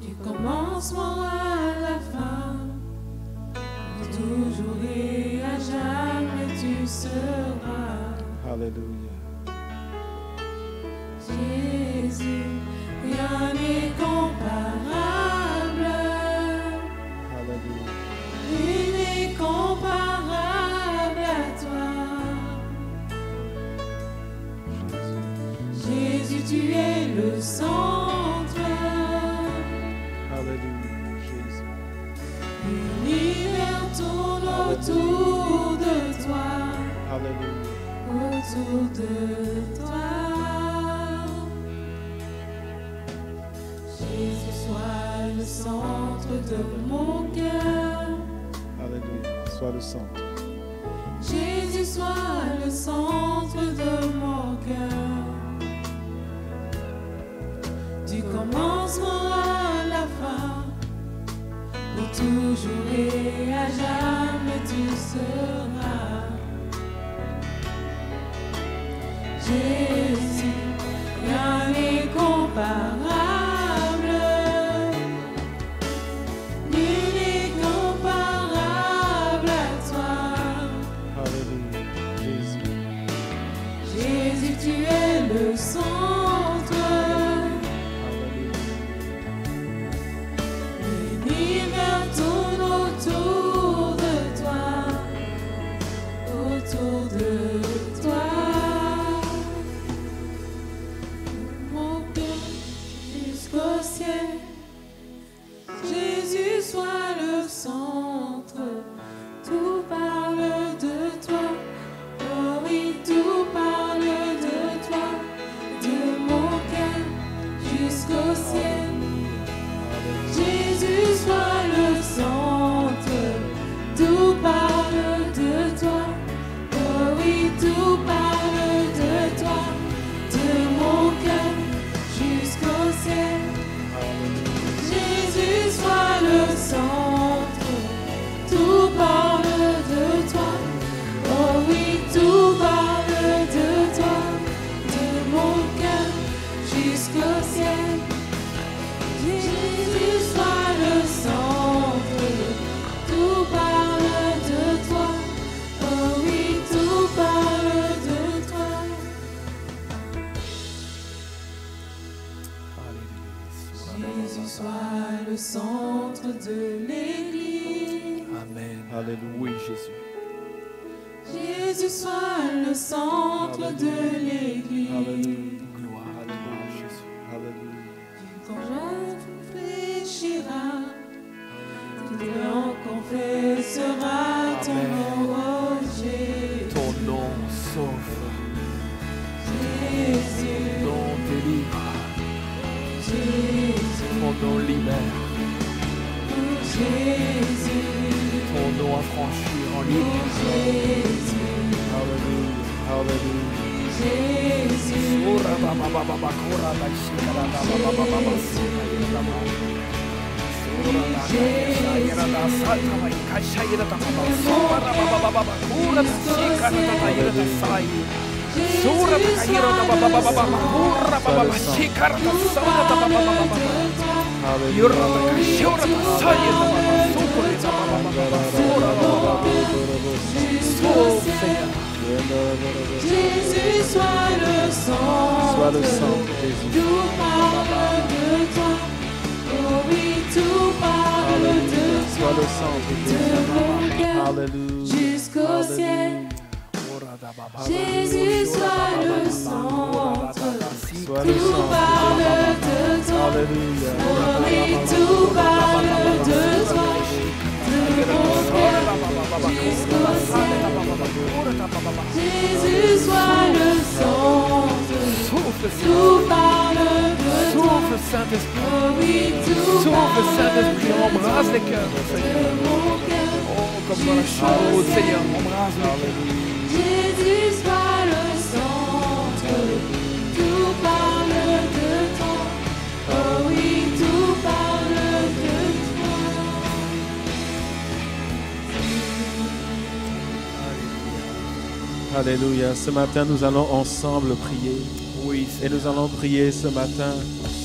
Tu commences commencement à la fin, pour toujours et à jamais tu seras. Alléluia. Jésus, rien n'est comparable, Alléluia. il n'est comparable à toi. Jésus, tu es le centre, Alléluia. Jésus. l'univers tourne autour de toi, Alléluia. autour de toi. Jésus, sois le centre de mon cœur. Alléluia. Sois le centre. Jésus, sois le centre de mon cœur. Du commencement à la fin, pour toujours et à jamais tu seras. Jésus, rien n'est comparable, nul n'est comparable à toi. Alléluia. Jésus. Jésus, tu es le centre, Alléluia. l'univers tourne autour de toi, autour de toi. Mon cœur jusqu'au ciel, Jésus, sois le centre, tout parle de toi. Oh oui, tout parle de toi, de mon cœur jusqu'au ciel. Jésus, sois le centre, tout parle de toi. Oh oui, tout parle de toi, de mon cœur jusqu'au ciel. Jésus, sois le centre, tout parle de toi. Oh oui, tout parle de toi, de mon cœur jusqu'au ciel. Jésus, sois le centre, tout parle de toi. Oh oui, tout parle de toi. Jésus, sois le centre de l'Église. Amen. Alléluia. Oui, Jésus. Jésus, sois le centre de l'Église. Alléluia. Gloire à toi, Jésus. Alléluia. Quand réfléchira, tout l'on confessera ton Amen. nom, oh Jésus. Ton nom sauve, Jésus, ton nom délivre, Jésus, ton nom libère, Jésus, ton nom affranchit en oh libre. Jésus, Alléluia. Alléluia. Jésus, Ora ba ba ba ba ba kora ba shikara ba ba ba ba ba ba sikara ba. Ora ba shayera da sata ba ikashayera da ba ba. Ora ba ba ba ba ba kora da shikara da yera da sai. Ora ba kayera da ba ba ba ba ba. Ora ba ba ba shikara da sata da ba ba ba ba. Ora ba kayera da sai da ba ba. Sokore da ba ba ba ba. Ora ba ba ba. jusqu'au ciel. Jésus, sois le centre. Sois le centre, Jésus. Tout parle de toi. Oh oui, tout parle de Sois toi. le centre, De Jésus. mon cœur Alléluia. jusqu'au ciel. Jésus, sois le centre. Sois le Tout centre. parle de toi. Alléluia. Oh oui, tout parle de toi. De mon cœur jusqu'au ciel. Jésus, sois le centre. Tout parle de toi. Sauve le Saint-Esprit. Oh oui, tout Sauve le parle Saint-Esprit. de Embrasse toi. les cœurs, Seigneur. De mon cœur Oh, comme dans la chambre, Seigneur, embrasse les cœurs. Jésus, sois le centre. Tout parle de toi. Oh oui, tout parle de toi. Alléluia. Ce matin, nous allons ensemble prier. Oui, Et Seigneur. nous allons prier ce matin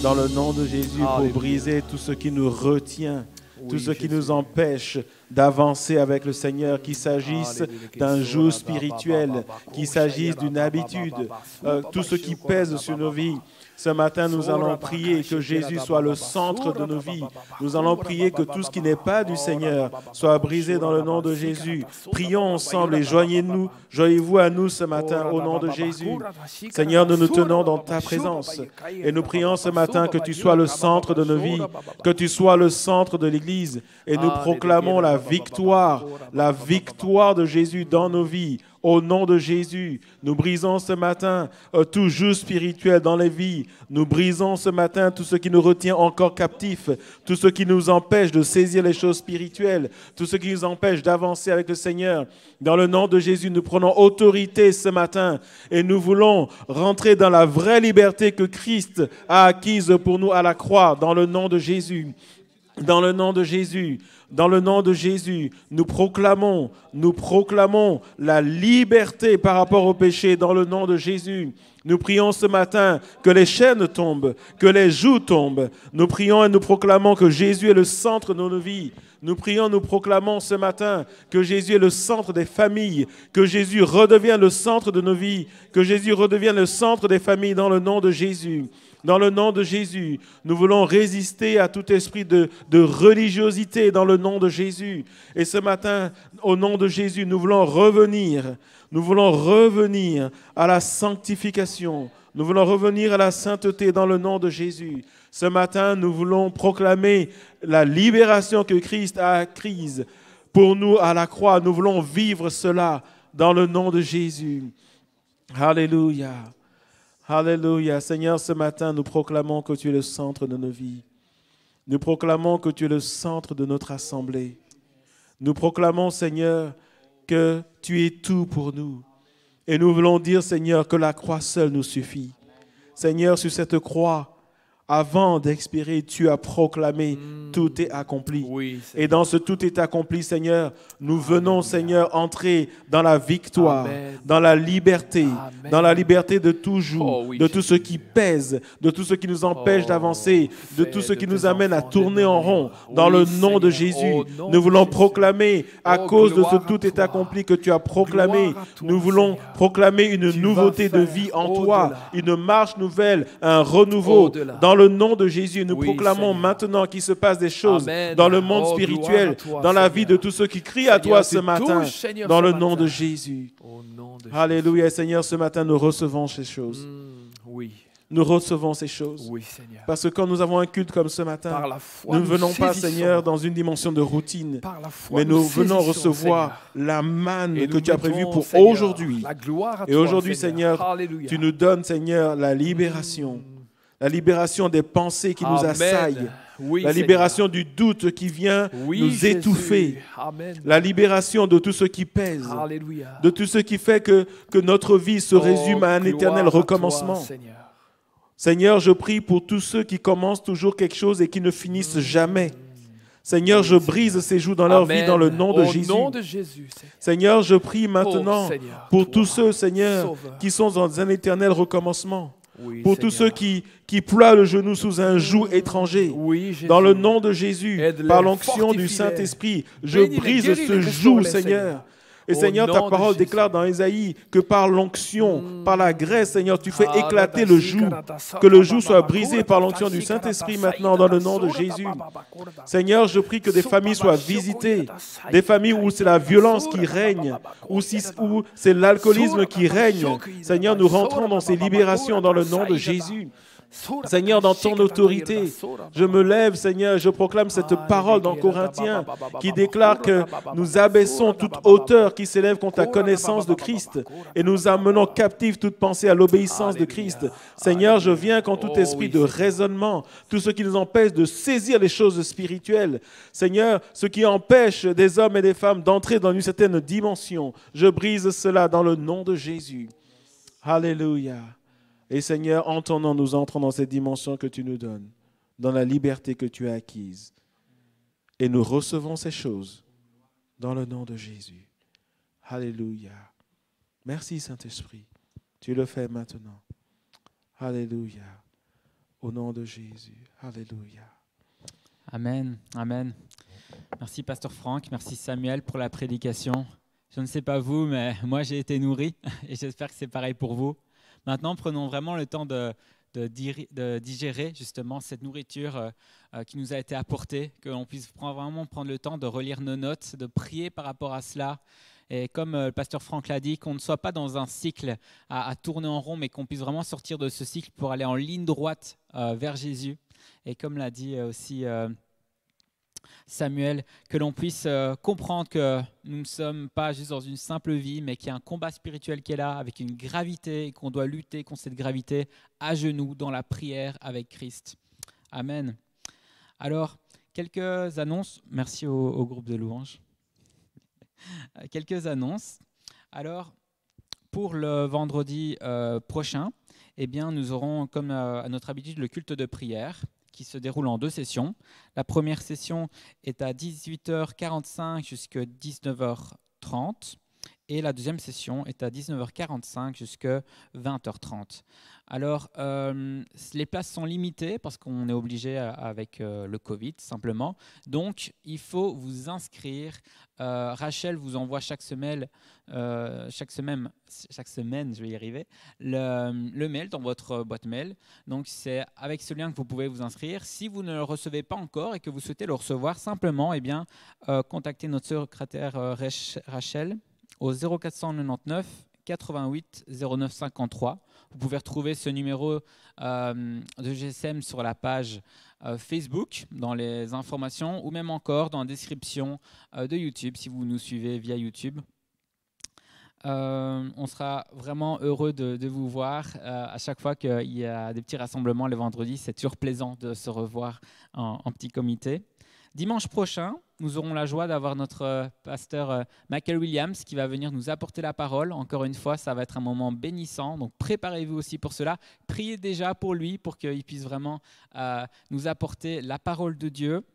dans le nom de Jésus pour Alléluia. briser tout ce qui nous retient, tout Oui, ce qui Jésus. nous empêche d'avancer avec le Seigneur, qu'il s'agisse d'un joug spirituel, qu'il s'agisse d'une habitude, tout ce qui pèse sur nos vies. Ce matin, nous allons prier que Jésus soit le centre de nos vies. Nous allons prier que tout ce qui n'est pas du Seigneur soit brisé dans le nom de Jésus. Prions ensemble et joignez-vous à nous ce matin au nom de Jésus. Seigneur, nous nous tenons dans ta présence et nous prions ce matin que tu sois le centre de nos vies, que tu sois le centre de l'Église et nous proclamons la victoire de Jésus dans nos vies. Au nom de Jésus, nous brisons ce matin tout joug spirituel dans les vies. Nous brisons ce matin tout ce qui nous retient encore captifs, tout ce qui nous empêche de saisir les choses spirituelles, tout ce qui nous empêche d'avancer avec le Seigneur. Dans le nom de Jésus, nous prenons autorité ce matin et nous voulons rentrer dans la vraie liberté que Christ a acquise pour nous à la croix, dans le nom de Jésus. Dans le nom de Jésus, dans le nom de Jésus, nous proclamons la liberté par rapport au péché dans le nom de Jésus. Nous prions ce matin que les chaînes tombent, que les jougs tombent. Nous prions et nous proclamons que Jésus est le centre de nos vies. Nous prions, nous proclamons ce matin que Jésus est le centre des familles, que Jésus redevienne le centre de nos vies, que Jésus redevienne le centre des familles dans le nom de Jésus. Dans le nom de Jésus, nous voulons résister à tout esprit de religiosité dans le nom de Jésus. Et ce matin, au nom de Jésus, nous voulons revenir à la sanctification. Nous voulons revenir à la sainteté dans le nom de Jésus. Ce matin, nous voulons proclamer la libération que Christ a acquise pour nous à la croix. Nous voulons vivre cela dans le nom de Jésus. Alléluia. Alléluia. Seigneur, ce matin, nous proclamons que tu es le centre de nos vies. Nous proclamons que tu es le centre de notre assemblée. Nous proclamons, Seigneur, que tu es tout pour nous. Et nous voulons dire, Seigneur, que la croix seule nous suffit. Seigneur, sur cette croix, avant d'expirer, tu as proclamé tout est accompli. Oui, Et dans ce tout est accompli, Seigneur, nous venons, Seigneur, entrer dans la victoire, Amen. dans la liberté, Amen. dans la liberté de tout joug, Oh oui, de tout ce Jésus. qui pèse, de tout ce qui nous empêche Oh, d'avancer, de fais tout ce qui de nous tes amène à enfants tourner en des rond. meilleurs. Dans Oui, le nom de Seigneur, Jésus, au nom nous de voulons Jésus. proclamer, à Oh, cause de gloire ce à tout est toi. accompli que tu as proclamé, Gloire à toi, nous voulons Seigneur. proclamer une Tu nouveauté vas de faire vie en toi, au-delà. une marche nouvelle, un renouveau. Au-delà. Dans le nom de Jésus, nous Oui, proclamons Seigneur. maintenant qu'il se passe des choses Amen. dans le monde Oh, spirituel, gloire à toi, dans la Seigneur. vie de tous ceux qui crient à toi ce Seigneur, tu matin, touches, Seigneur, dans ce le nom matin. de Jésus. Au nom de Alléluia, Seigneur, ce matin, nous recevons ces choses. Jésus. Oui, Nous recevons ces choses. oui, Seigneur. Parce que quand nous avons un culte comme ce matin, Par la foi, nous ne venons pas, saisissons. Seigneur, dans une dimension de routine, Par la foi, mais nous venons saisissons, recevoir Seigneur. la manne Et que nous tu as prévue mettons, pour Seigneur, aujourd'hui. la gloire à Et toi, aujourd'hui, Seigneur, Alléluia. tu nous donnes, Seigneur, la libération des pensées qui nous Amen. assaillent, Oui, la libération du doute qui vient Seigneur. Oui, nous Jésus. étouffer, Amen. la libération de tout ce qui pèse, Alléluia. de tout ce qui fait que notre vie se résume à un gloire éternel à toi, recommencement. Seigneur. Seigneur, je prie pour tous ceux qui commencent toujours quelque chose et qui ne finissent jamais. Seigneur, je brise ces jougs dans leur Amen. vie dans le nom de Au Jésus. nom de Jésus, Seigneur. Seigneur, je prie maintenant Oh, Seigneur, pour toi, tous ceux, Seigneur, Sauveur. qui sont dans un éternel recommencement. Oui, Pour tous ceux Seigneur. qui ploient le genou sous un joug étranger. Oui, Jésus. Dans le nom de Jésus, Aide-les, par l'onction du fortifie-les. Saint-Esprit, je Bénis-les, brise guéris-les, ce restaure-les, joug, Seigneur. Seigneur. Et Au Seigneur, ta nom de parole Jésus. déclare dans Ésaïe que par l'onction, par la graisse, Seigneur, tu fais Ah, éclater le joug. Que le joug soit brisé par l'onction du Saint-Esprit maintenant dans le nom de Jésus. Seigneur, je prie que des familles soient visitées, des familles où c'est la violence qui règne, où c'est l'alcoolisme qui règne. Seigneur, nous rentrons dans ces libérations dans le nom de Jésus. Seigneur, dans ton autorité, je me lève, Seigneur, je proclame cette parole dans Corinthiens qui déclare que nous abaissons toute hauteur qui s'élève contre la connaissance de Christ et nous amenons captive toute pensée à l'obéissance de Christ. Seigneur, je viens contre tout esprit de raisonnement, tout ce qui nous empêche de saisir les choses spirituelles. Seigneur, ce qui empêche des hommes et des femmes d'entrer dans une certaine dimension, je brise cela dans le nom de Jésus. Alléluia. Et Seigneur, en ton nom, nous entrons dans cette dimension que tu nous donnes, dans la liberté que tu as acquise. Et nous recevons ces choses dans le nom de Jésus. Alléluia. Merci Saint-Esprit. Tu le fais maintenant. Alléluia. Au nom de Jésus. Alléluia. Amen, amen. Merci Pasteur Franck, merci Samuel pour la prédication. Je ne sais pas vous, mais moi j'ai été nourri et j'espère que c'est pareil pour vous. Maintenant, prenons vraiment le temps de digérer justement cette nourriture qui nous a été apportée, que l'on puisse vraiment prendre le temps de relire nos notes, de prier par rapport à cela. Et comme le pasteur Franck l'a dit, qu'on ne soit pas dans un cycle à tourner en rond, mais qu'on puisse vraiment sortir de ce cycle pour aller en ligne droite vers Jésus. Et comme l'a dit aussi Samuel, que l'on puisse comprendre que nous ne sommes pas juste dans une simple vie, mais qu'il y a un combat spirituel qui est là, avec une gravité, et qu'on doit lutter contre cette gravité à genoux dans la prière avec Christ. Amen. Alors, quelques annonces. Merci au groupe de louanges. Quelques annonces. Alors, pour le vendredi prochain, eh bien, nous aurons, comme à notre habitude, le culte de prière qui se déroule en 2 sessions. La première session est à 18h45 jusqu'à 19h30 et la deuxième session est à 19h45 jusqu'à 20h30. Alors, les places sont limitées parce qu'on est obligé avec le Covid, simplement. Donc, il faut vous inscrire. Rachel vous envoie chaque semaine, je vais y arriver, le mail dans votre boîte mail. Donc, c'est avec ce lien que vous pouvez vous inscrire. Si vous ne le recevez pas encore et que vous souhaitez le recevoir, simplement, contactez notre secrétaire Rachel au 0499 88 09 53. Vous pouvez retrouver ce numéro de GSM sur la page Facebook, dans les informations, ou même encore dans la description de YouTube, si vous nous suivez via YouTube. On sera vraiment heureux de vous voir à chaque fois qu'il y a des petits rassemblements le vendredi. C'est toujours plaisant de se revoir en petit comité. Dimanche prochain, nous aurons la joie d'avoir notre pasteur Michael Williams qui va venir nous apporter la parole. Encore une fois, ça va être un moment bénissant, donc préparez-vous aussi pour cela. Priez déjà pour lui, pour qu'il puisse vraiment nous apporter la parole de Dieu.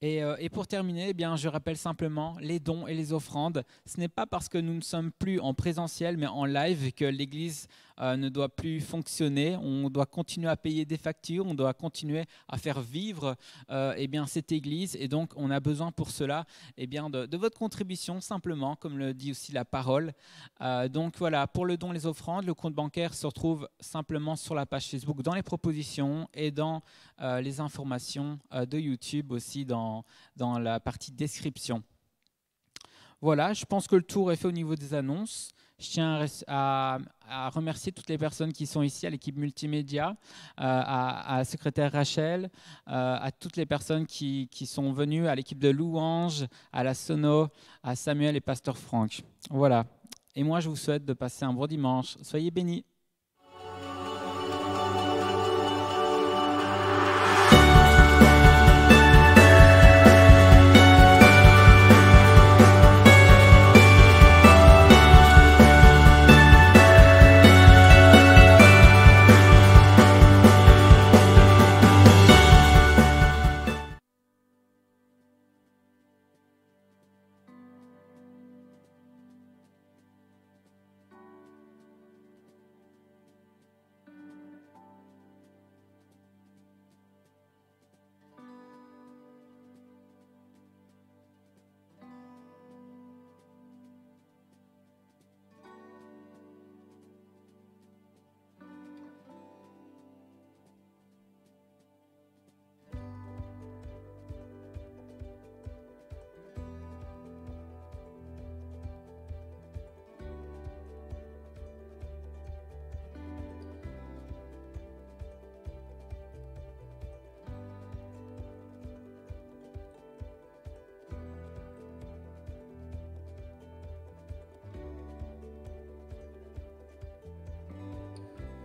Et pour terminer, je rappelle simplement les dons et les offrandes. Ce n'est pas parce que nous ne sommes plus en présentiel, mais en live que l'Église ne doit plus fonctionner. On doit continuer à payer des factures, on doit continuer à faire vivre cette Église. Et donc, on a besoin pour cela de votre contribution, simplement, comme le dit aussi la parole. Donc voilà, pour le don et les offrandes, le compte bancaire se retrouve simplement sur la page Facebook, dans les propositions et dans les informations de YouTube aussi, dans la partie description. Voilà, je pense que le tour est fait au niveau des annonces. Je tiens à remercier toutes les personnes qui sont ici, à l'équipe multimédia, à la secrétaire Rachel, à toutes les personnes qui sont venues, à l'équipe de louanges, à la sono, à Samuel et Pasteur Franck. Voilà. Et moi, je vous souhaite de passer un bon dimanche. Soyez bénis.